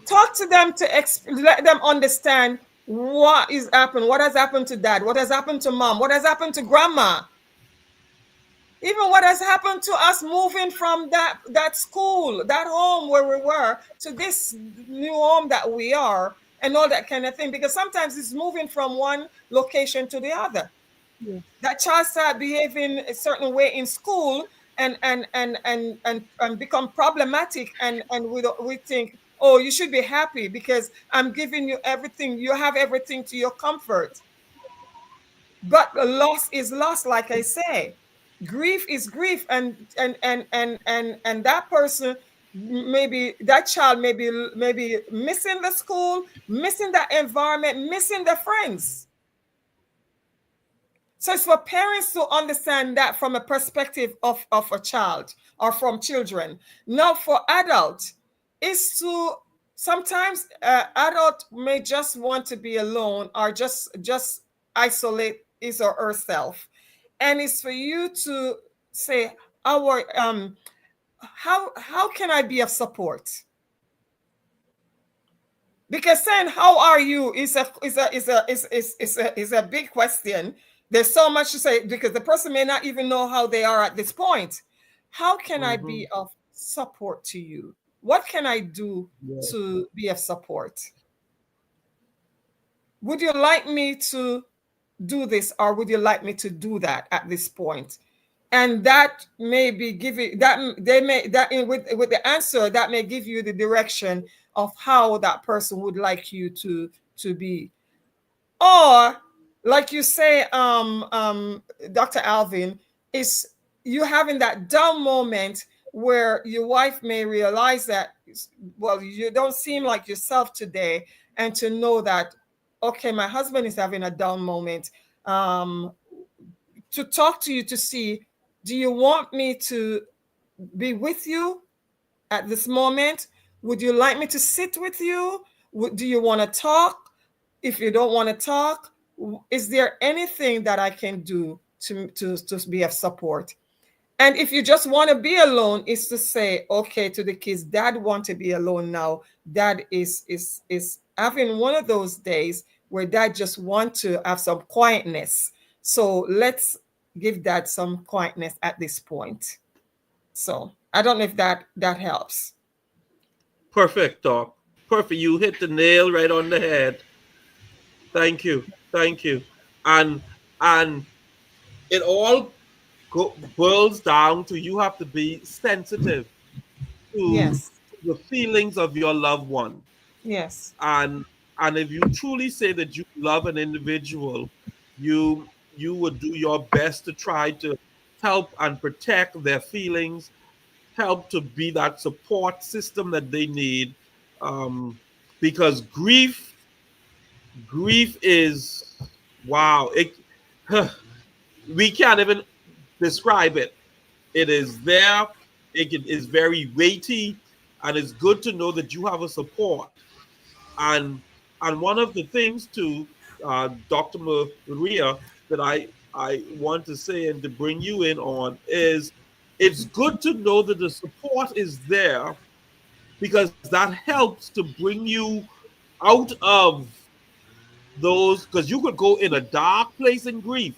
Talk to them to let them understand what is happening, what has happened to dad, what has happened to mom, what has happened to grandma, even what has happened to us moving from that school, that home where we were, to this new home that we are, and all that kind of thing. Because sometimes it's moving from one location to the other. Yeah. That child start behaving a certain way in school and become problematic, and we think, oh, you should be happy because I'm giving you everything. You have everything to your comfort. But loss is loss, like I say. Grief is grief, and that person, maybe that child may be missing the school, missing that environment, missing the friends. So it's for parents to understand that from a perspective of a child or from children. Now for adults, is to sometimes adult may just want to be alone or just isolate his or herself, and it's for you to say, how can I be of support? Because saying how are you is a big question. There's so much to say because the person may not even know how they are at this point. How can I be of support to you? What can I do to be of support? Would you like me to do this, or would you like me to do that at this point? And that may be giving that they may that in with the answer that may give you the direction of how that person would like you to be. Or like you say, Dr. Alvin, is you having that down moment where your wife may realize that, well, you don't seem like yourself today, and to know that, okay, my husband is having a down moment, to talk to you to see, do you want me to be with you at this moment? Would you like me to sit with you? Do you want to talk? If you don't want to talk, is there anything that I can do to be of support? And if you just want to be alone, is to say, okay, to the kids, dad want to be alone now. Dad is having one of those days where dad just want to have some quietness. So let's give dad some quietness at this point. So I don't know if that helps. Perfect, Doc. Perfect. You hit the nail right on the head. Thank you. Thank you. And and it all boils down to you have to be sensitive to Yes. the feelings of your loved one. Yes. And if you truly say that you love an individual, you would do your best to try to help and protect their feelings, help to be that support system that they need. Because grief is, wow, it we can't even describe it. It is there. Is very weighty, and it's good to know that you have a support. And one of the things to Dr. Maria that I want to say and to bring you in on is it's good to know that the support is there, because that helps to bring you out of those, because you could go in a dark place in grief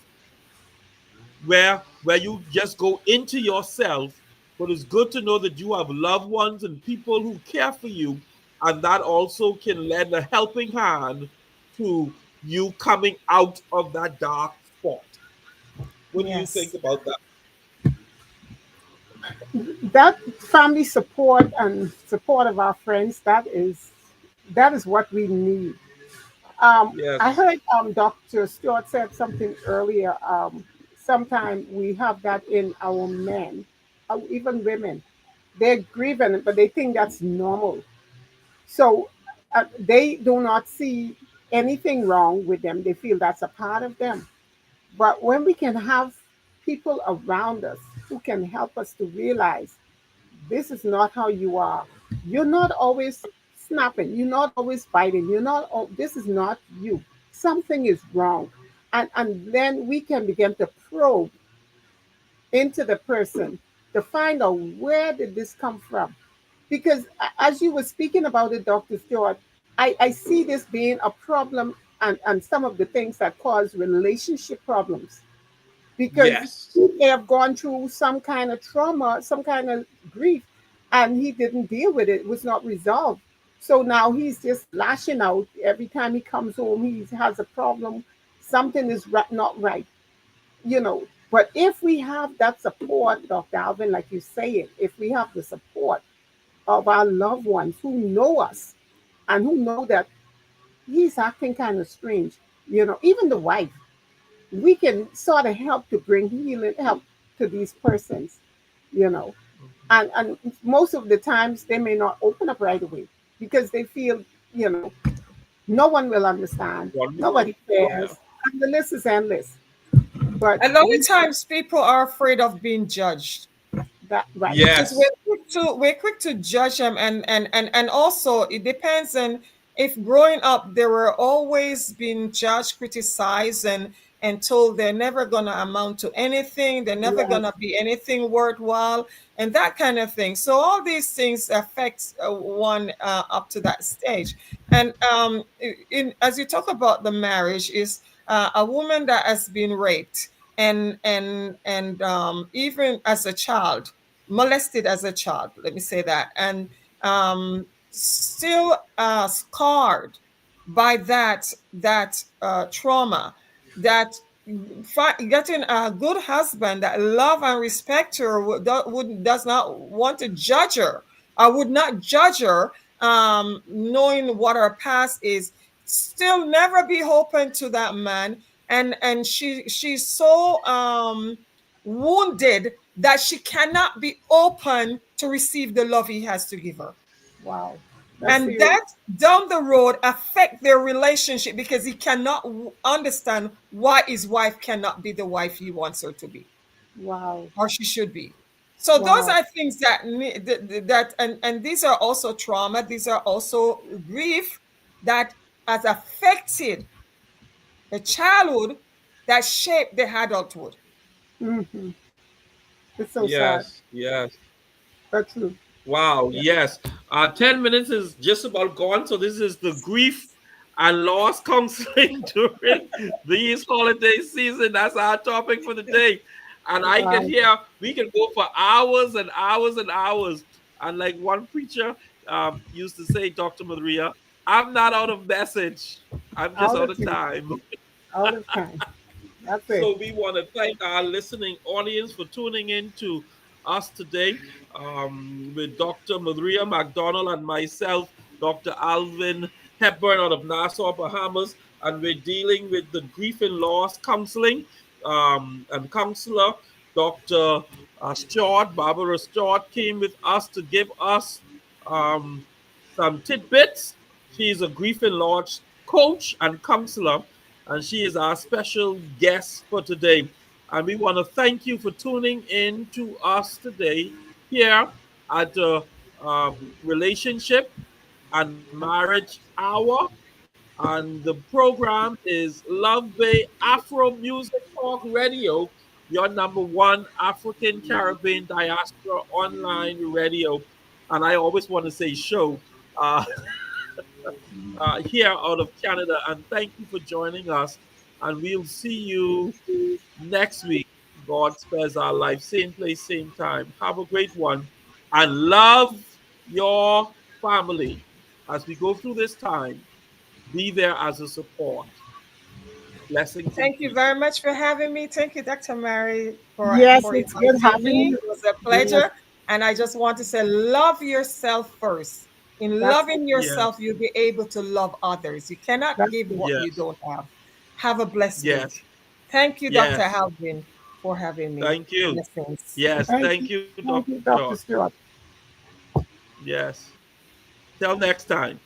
where you just go into yourself. But it's good to know that you have loved ones and people who care for you, and that also can lend a helping hand to you coming out of that dark spot. What do you think Yes. about that? That family support and support of our friends, that is what we need. I Yes. heard Dr. Stewart said something earlier. Sometimes we have that in our men, even women. They're grieving, but they think that's normal. So they do not see anything wrong with them. They feel that's a part of them. But when we can have people around us who can help us to realize this is not how you are. You're not always snapping. You're not always biting. You're not. This is not you. Something is wrong, and then we can begin to probe into the person to find out where did this come from. Because as you were speaking about it, Dr. Stewart, I see this being a problem and some of the things that cause relationship problems because Yes. he may have gone through some kind of trauma, some kind of grief, and he didn't deal with it. It was not resolved. So now he's just lashing out every time he comes home. He has a problem. Something is not right, you know. But if we have that support, Dr. Alvin, like you say it, if we have the support of our loved ones who know us and who know that he's acting kind of strange, you know, even the wife, we can sort of help to bring healing help to these persons, you know. And most of the times they may not open up right away because they feel, you know, no one will understand, Wonderful. nobody cares, Yeah. and the list is endless. But A lot we of times people are afraid of being judged that right. because Yes. we're quick to judge them, and also it depends on if growing up they were always being judged, criticized, and told they're never gonna amount to anything, they're never Yes, gonna be anything worthwhile, and that kind of thing. So all these things affect one up to that stage. And in as you talk about the marriage, is a woman that has been raped and even as a child, molested as a child, let me say that, and still scarred by that trauma, that getting a good husband that love and respect her does not want to judge her. I would not judge her, knowing what her past is, still never be open to that man, and she's so wounded that she cannot be open to receive the love he has to give her. wow, that's And serious. that down the road affect their relationship because he cannot understand why his wife cannot be the wife he wants her to be Wow, or she should be. So those wow. are things that and these are also trauma, these are also grief that has affected the childhood that shaped the adulthood. Hmm. It's so sad, Yes. Yes. but true. Wow. Yeah. Yes. 10 minutes is just about gone. So this is the grief and loss counseling during these holiday season. That's our topic for the day. And I can Wow. hear we can go for hours and hours and hours. And like one preacher used to say, Dr. Maria, I'm not out of message. I'm just All the out of time. time. All the time. That's it. So we want to thank our listening audience for tuning in to us today with Dr. Maria McDonald and myself, Dr. Alvin Hepburn out of Nassau, Bahamas, and we're dealing with the grief and loss counseling and counselor, Dr. Stewart, Barbara Stewart, came with us to give us um, some tidbits. She's a grief and loss coach and counselor, and she is our special guest for today. And we want to thank you for tuning in to us today here at the Relationship and Marriage Hour. And the program is Love Bay Afro Music Talk Radio, your number one African Caribbean diaspora online radio. And I always want to say show. Uh, here out of Canada. And thank you for joining us. And we'll see you next week. God spares our life. Same place, same time. Have a great one. And love your family as we go through this time. Be there as a support. Blessings and Thank you peace. very much for having me. Thank you, Dr. Mary, Yes, for it's good inviting having me. you. It was a Yes, pleasure. And I just want to say, love yourself first. In that's loving Yes, yourself, you'll be able to love others. You cannot that's give it. what you yes, don't have. Have a blessed yes, week. Thank you, Dr. yes. Alvin, for having me. Thank you. Blessings. Yes, thank you, Dr. Thank you, George. Dr. Stewart. Yes. Till next time.